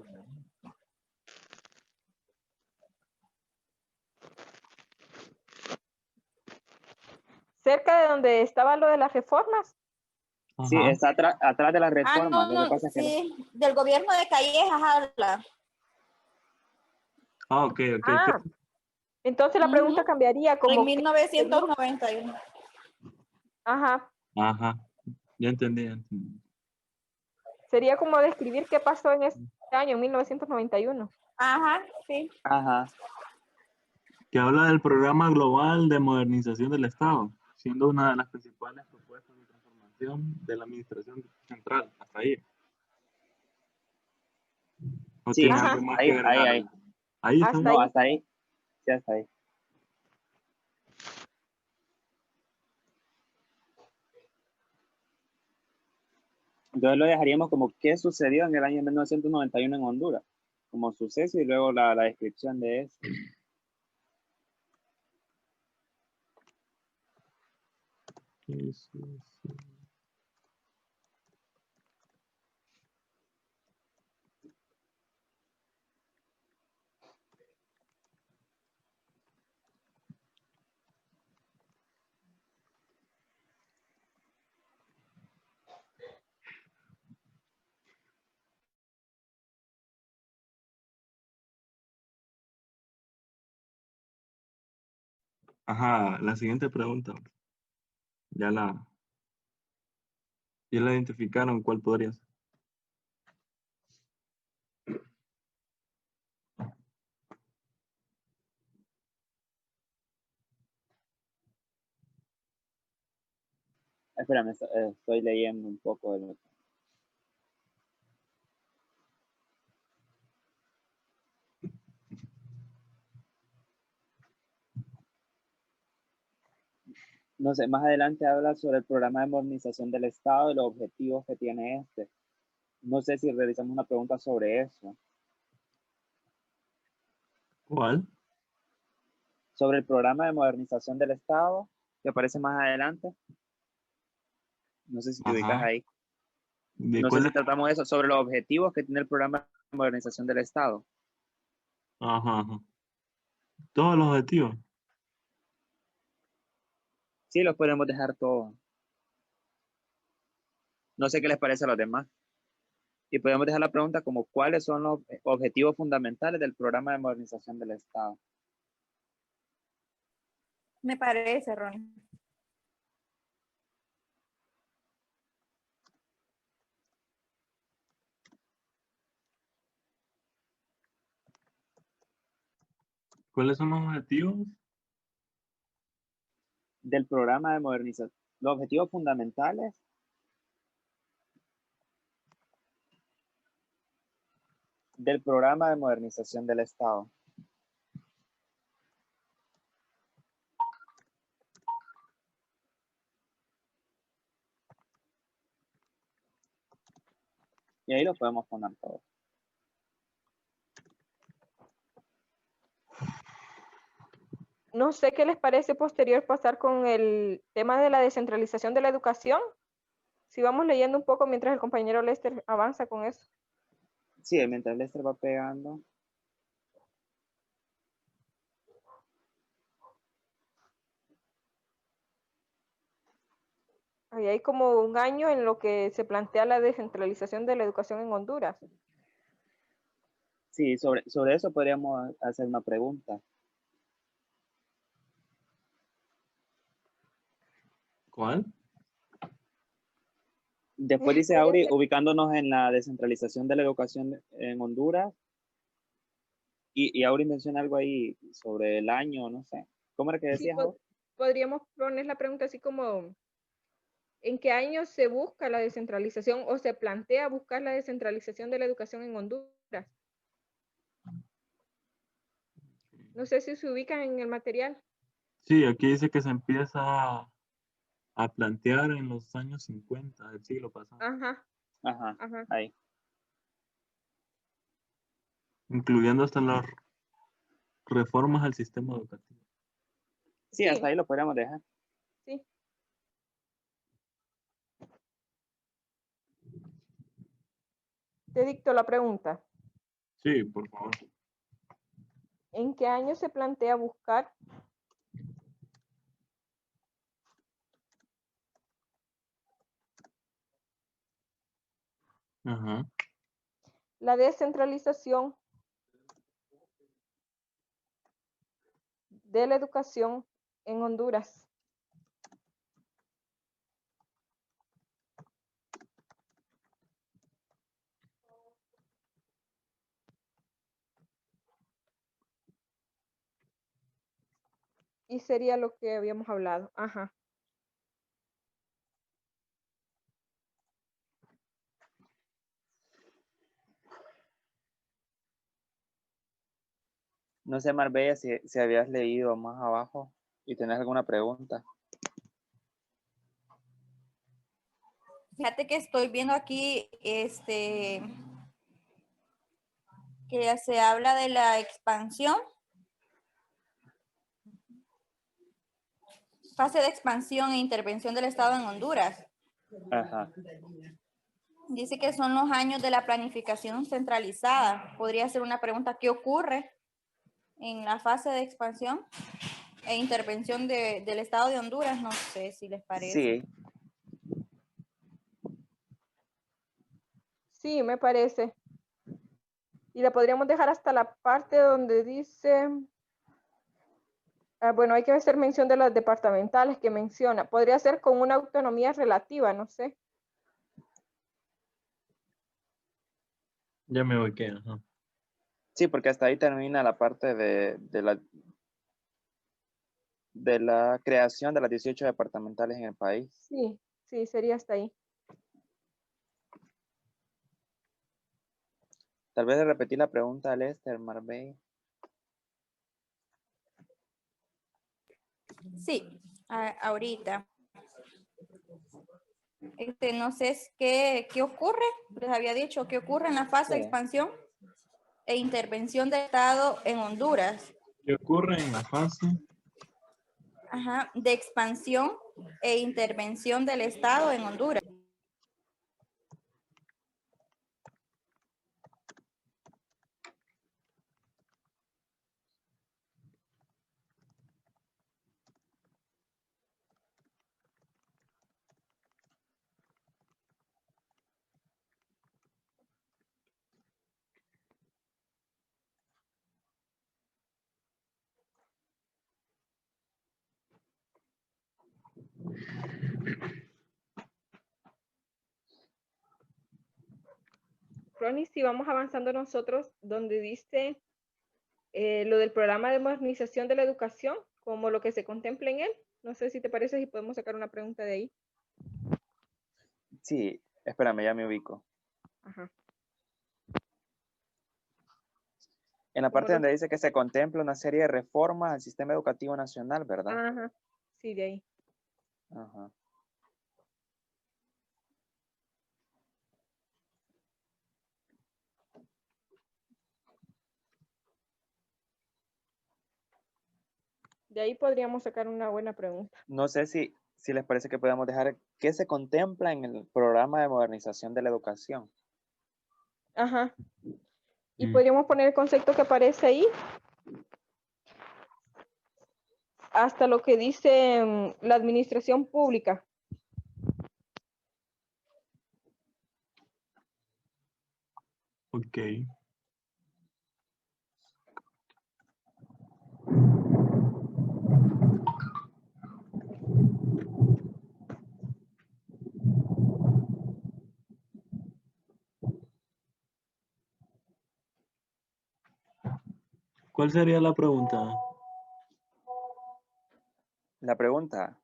Cerca de donde estaba lo de las reformas. Sí, Ajá. está atrás de la reforma. No, Lo que no, pasa es que sí, del gobierno de Callejas habla. Ah, ok. Ah, entonces la pregunta cambiaría En como que 1991. ajá, Ajá. Ya entendí, ya entendí. sería como describir qué pasó en este año, en 1991. Ajá, sí. ajá. Que habla del programa global de modernización del Estado, siendo una de las principales propuestas de transformación de la administración central. Hasta ahí. ¿O Sí, tiene Ajá, algo más que ahí. agregar? Ahí está. hasta No, ahí. hasta ahí. Sí, hasta ahí. Entonces lo dejaríamos como qué sucedió en el año 1991 en Honduras, como suceso y luego la descripción de eso. Sí, sí, sí. Ajá, la siguiente pregunta. Ya la, ya la identificaron, ¿cuál podría ser? Espérame, estoy leyendo un poco de lo que... No sé, más adelante habla sobre el programa de modernización del Estado y los objetivos que tiene este. No sé si realizamos una pregunta sobre eso. ¿Cuál? Sobre el programa de modernización del Estado, que aparece más adelante. No sé si te ubicas Ajá. ahí. ¿De No sé cuál si es? tratamos de eso, sobre los objetivos que tiene el programa de modernización del Estado. Ajá, ajá. Todos los objetivos. Sí, los podemos dejar todos. No sé qué les parece a los demás. Y podemos dejar la pregunta como cuáles son los objetivos fundamentales del programa de modernización del Estado. Me parece, Ronnie. ¿Cuáles son los objetivos? Del programa de modernización, los objetivos fundamentales del programa de modernización del Estado. Y ahí lo podemos poner todo. No sé qué les parece posterior pasar con el tema de la descentralización de la educación. Si vamos leyendo un poco mientras el compañero Lester avanza con eso. Sí, mientras Lester va pegando. Ahí hay como un año en lo que se plantea la descentralización de la educación en Honduras. Sí, sobre eso podríamos hacer una pregunta. ¿Cuál? Después dice Auri, ubicándonos en la descentralización de la educación en Honduras. Y Auri menciona algo ahí sobre el año, no sé. ¿Cómo era que Sí, decías, Auri? podríamos poner la pregunta así como, ¿en qué año se busca la descentralización o se plantea buscar la descentralización de la educación en Honduras? No sé si se ubican en el material. Sí, aquí dice que se empieza a plantear en los años 50 del siglo pasado, Ajá, Ajá, ajá. ahí. incluyendo hasta las reformas al sistema educativo. Sí, hasta Sí, ahí lo podríamos dejar. sí. Te dicto la pregunta. Sí, por favor. ¿En qué año se plantea buscar Ajá. la descentralización de la educación en Honduras? Y sería lo que habíamos hablado. Ajá. No sé, Marbella, si habías leído más abajo y tenés alguna pregunta. Fíjate que estoy viendo aquí que se habla de la expansión, fase de expansión e intervención del Estado en Honduras. Ajá. Dice que son los años de la planificación centralizada. Podría ser una pregunta, ¿qué ocurre en la fase de expansión e intervención del Estado de Honduras? No sé si les parece. Sí, Sí, me parece. Y la podríamos dejar hasta la parte donde dice, bueno, hay que hacer mención de las departamentales que menciona. Podría ser con una autonomía relativa, no sé. Ya me ubiqué. Ajá. sí, porque hasta ahí termina la parte de la creación de las 18 departamentales en el país. Sí, sí, sería hasta ahí. Tal vez de repetir la pregunta a Lester, Marbella. Sí, ahorita. No sé qué ocurre, les había dicho, qué ocurre en la fase de Sí. expansión e intervención del Estado en Honduras. ¿Qué ocurre en la fase? Ajá, de expansión e intervención del Estado en Honduras. Ronnie, si vamos avanzando nosotros, donde dice lo del programa de modernización de la educación, como lo que se contempla en él. No sé si te parece si podemos sacar una pregunta de ahí. Sí, espérame, ya me ubico. Ajá. En la Como parte los... donde dice que se contempla una serie de reformas al sistema educativo nacional, ¿verdad? Ajá. Sí, de ahí. Ajá. De ahí podríamos sacar una buena pregunta. No sé si les parece que podemos dejar qué se contempla en el programa de modernización de la educación. Ajá. Y podríamos poner el concepto que aparece ahí hasta lo que dice la administración pública. Ok. ¿Cuál sería la pregunta? La pregunta,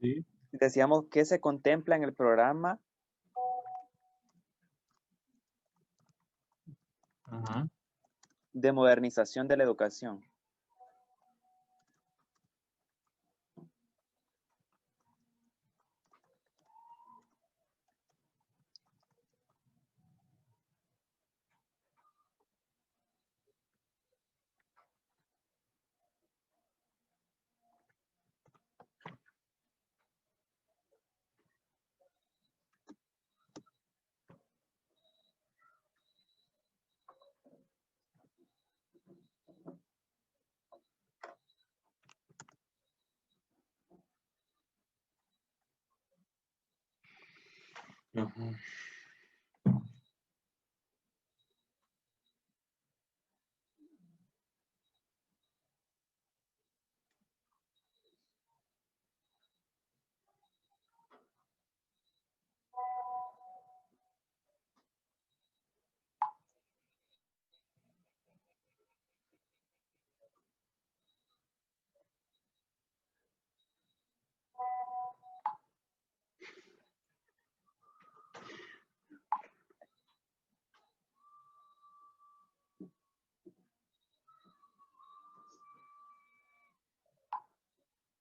Sí. decíamos, ¿qué se contempla en el programa Ajá. de modernización de la educación? Ajá.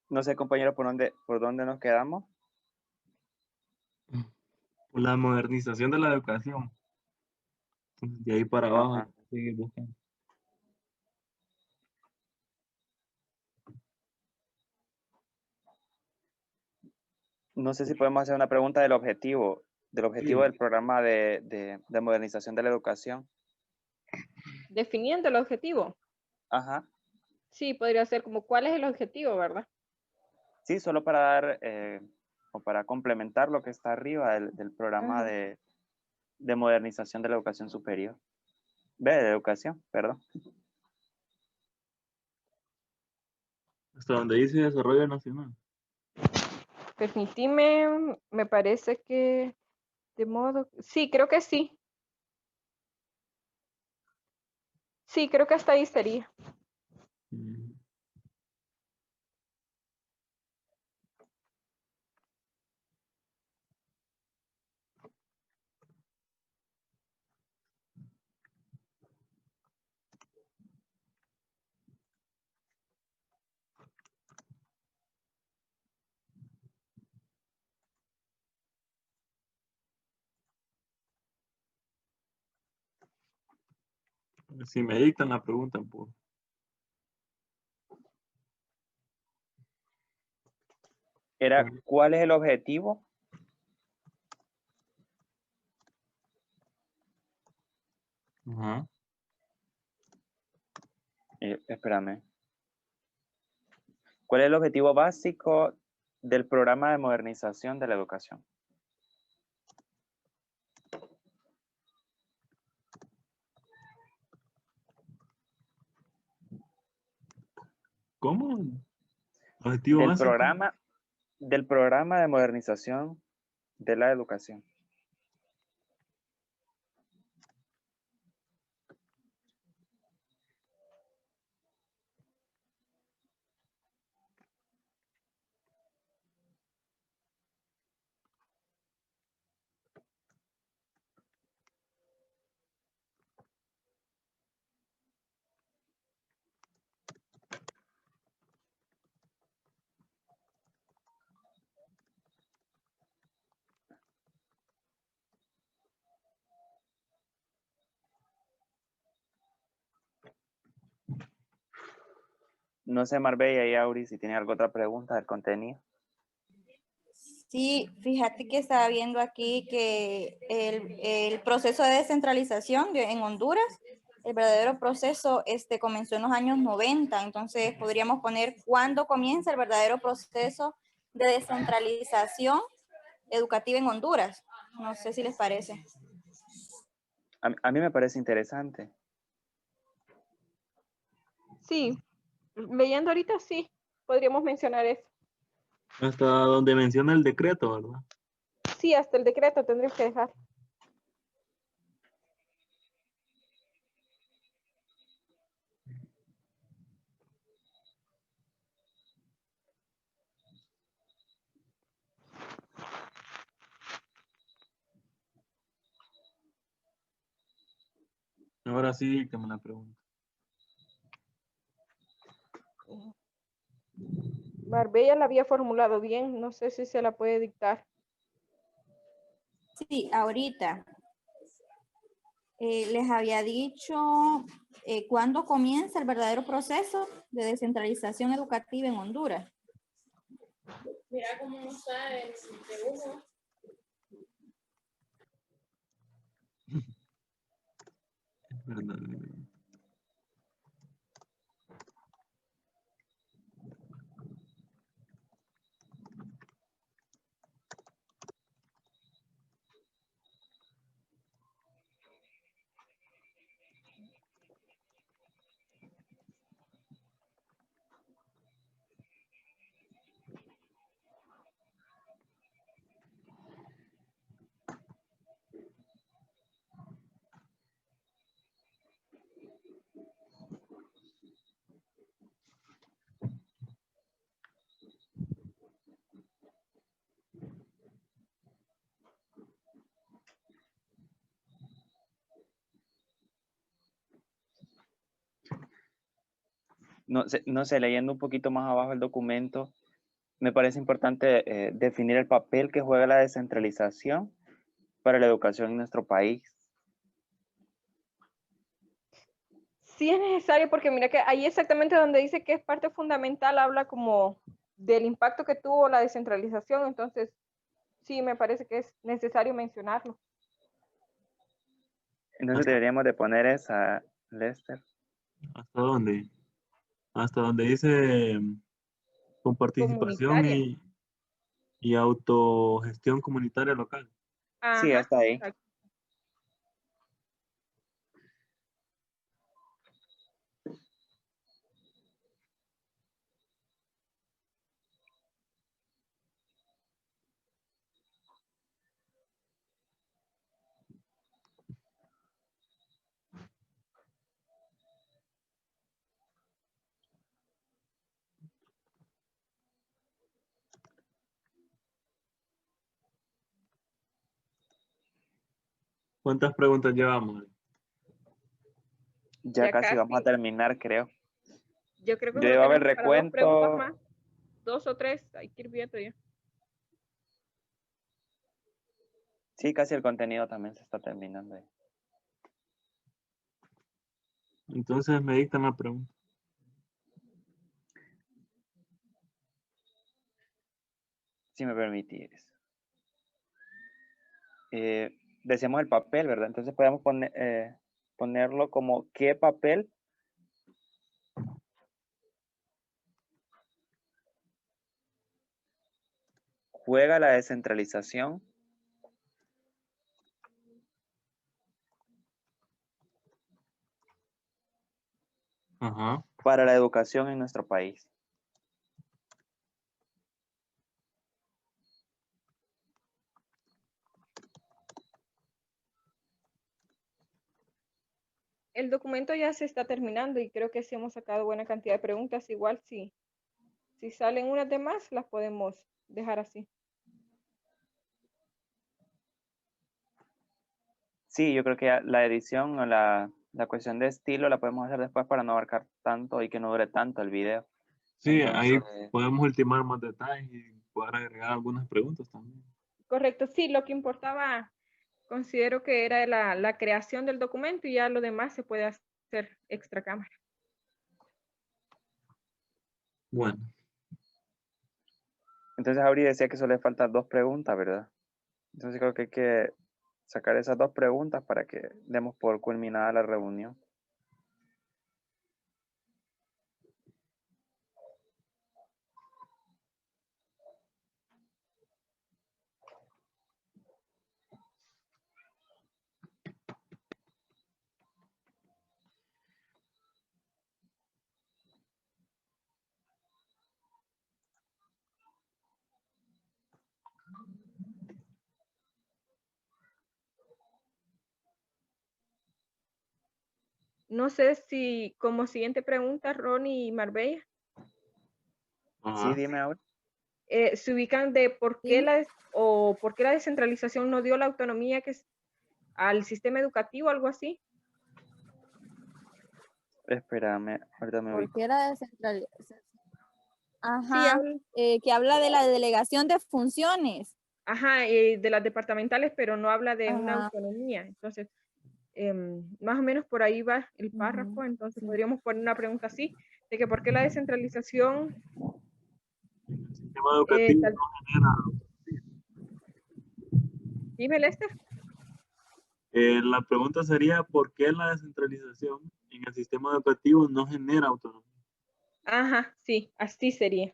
No sé, compañero, por dónde nos quedamos. La modernización de la educación. Entonces, de ahí para abajo, Ajá. seguir buscando. No sé si podemos hacer una pregunta del objetivo Sí. del programa de modernización de la educación. Definiendo el objetivo. Ajá. Sí, podría ser como cuál es el objetivo, ¿verdad? Sí, solo para dar o para complementar lo que está arriba del programa Ajá. de modernización de la educación superior. De educación, perdón. Hasta donde dice desarrollo nacional. Permitime, me parece que de modo, sí, creo que sí. Sí, creo que hasta ahí sería. Mm. Si me dictan la pregunta, pues. Era, ¿cuál es el objetivo? Ajá. Espérame. ¿Cuál es el objetivo básico del programa de modernización de la educación? ¿Cómo? Objetivo básico. Del programa de modernización de la educación. No sé, Marbella y Auri, si tienen alguna otra pregunta del contenido. Sí, fíjate que estaba viendo aquí que el proceso de descentralización en Honduras, el verdadero proceso comenzó en los años 90, entonces podríamos poner cuándo comienza el verdadero proceso de descentralización educativa en Honduras. No sé si les parece. A mí me parece interesante. Sí, leyendo ahorita sí, podríamos mencionar eso. Hasta donde menciona el decreto, ¿verdad? Sí, hasta el decreto tendríamos que dejar. Ahora sí que me la pregunto. Marbella la había formulado bien, no sé si se la puede dictar. Sí, ahorita les había dicho cuándo comienza el verdadero proceso de descentralización educativa en Honduras. Mira cómo está el dibujo. ¿Verdad? no sé, leyendo un poquito más abajo el documento, me parece importante definir el papel que juega la descentralización para la educación en nuestro país. Sí es necesario porque mira que ahí exactamente donde dice que es parte fundamental, habla como del impacto que tuvo la descentralización, entonces sí me parece que es necesario mencionarlo. Entonces deberíamos de poner esa, Lester. ¿Hasta dónde? Hasta donde dice con participación Comunitaria. y autogestión comunitaria local. Sí, Ajá, hasta ahí. exacto. ¿Cuántas preguntas llevamos? Ya casi vamos a terminar, creo. Yo creo que Yo solo llevaba el tenemos para 2 preguntas recuento. más. 2 o 3, hay que ir viendo ya. Sí, casi el contenido también se está terminando. Entonces me dictan la pregunta. Si me permitís. Decíamos el papel, ¿verdad? Entonces podemos ponerlo como ¿qué papel juega la descentralización Ajá. para la educación en nuestro país? El documento ya se está terminando y creo que sí hemos sacado buena cantidad de preguntas. Igual si salen unas de más, las podemos dejar así. Sí, yo creo que la edición o la cuestión de estilo la podemos hacer después para no abarcar tanto y que no dure tanto el video. Sí, ahí Entonces, podemos ultimar más detalles y poder agregar algunas preguntas también. Correcto, sí, lo que importaba, considero que era la creación del documento y ya lo demás se puede hacer extra cámara. Bueno, entonces Auri decía que solo le faltan 2 preguntas, ¿verdad? Entonces creo que hay que sacar esas 2 preguntas para que demos por culminada la reunión. No sé si como siguiente pregunta, Ronnie y Marbella, Sí, ajá. dime ahora. se ubican de por qué por qué la descentralización no dio la autonomía al sistema educativo, algo así. Espérame, ahorita me ubico. Porque era descentralización. Sí, Ajá, que habla de la delegación de funciones. ajá, de las departamentales, pero no habla de una Ajá. autonomía. Entonces, más o menos por ahí va el Ujú, párrafo. Entonces, sí. podríamos poner una pregunta así, de que por qué la descentralización, El sistema educativo no genera. dime, Lester. La pregunta sería, ¿por qué la descentralización en el sistema educativo no genera autonomía? Ajá, sí, así sería.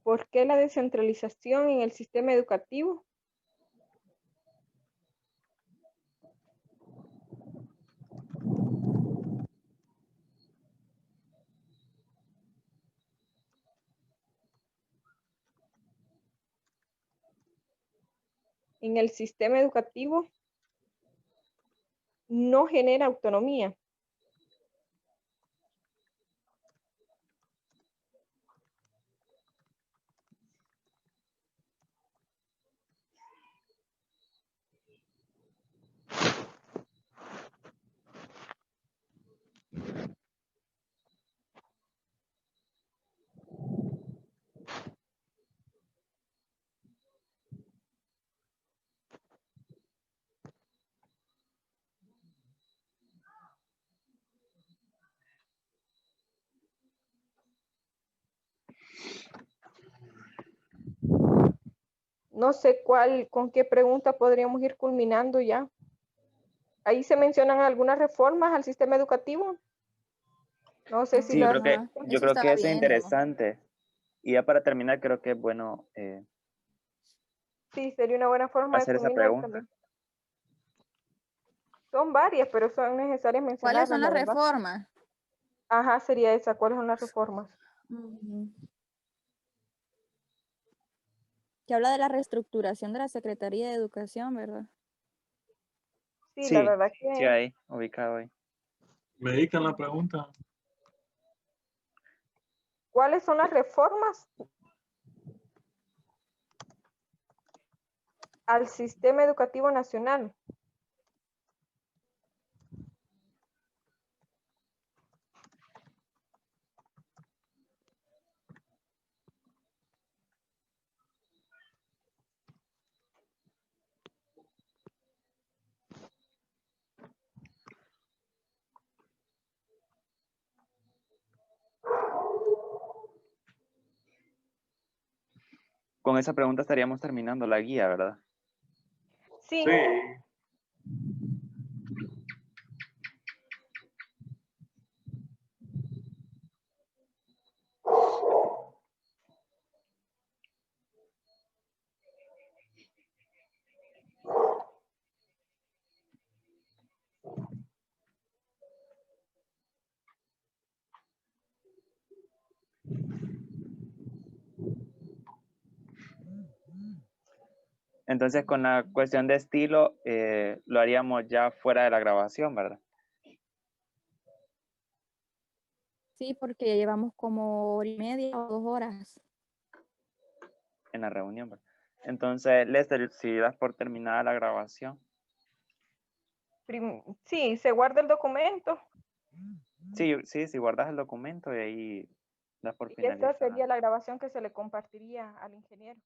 ¿Por qué la descentralización en el sistema educativo? en el sistema educativo no genera autonomía. No sé con qué pregunta podríamos ir culminando ya. Ahí se mencionan algunas reformas al sistema educativo. No sé si Sí, las... yo creo que eso es interesante. Y ya para terminar, creo que es bueno Sí, sería una buena forma de hacer esa culminar pregunta. también. Son varias, pero son necesarias mencionarlas. ¿Cuáles son las la verdad. reformas? Ajá, sería esa. ¿Cuáles son las reformas? Que habla de la reestructuración de la Secretaría de Educación, ¿verdad? Sí, Sí, la verdad que... sí, ahí, ubicado ahí. ¿Me dedican la pregunta? ¿Cuáles son las reformas al sistema educativo nacional? Con esa pregunta estaríamos terminando la guía, ¿verdad? Sí. Sí. Entonces, con la cuestión de estilo, lo haríamos ya fuera de la grabación, ¿verdad? Sí, porque ya llevamos como 1 hora y media o 2 horas. En la reunión, ¿verdad? Entonces, Lester, si das por terminada la grabación. Sí, se guarda el documento. Sí, si guardas el documento y ahí das por Y esta finalizada. sería la grabación que se le compartiría al ingeniero.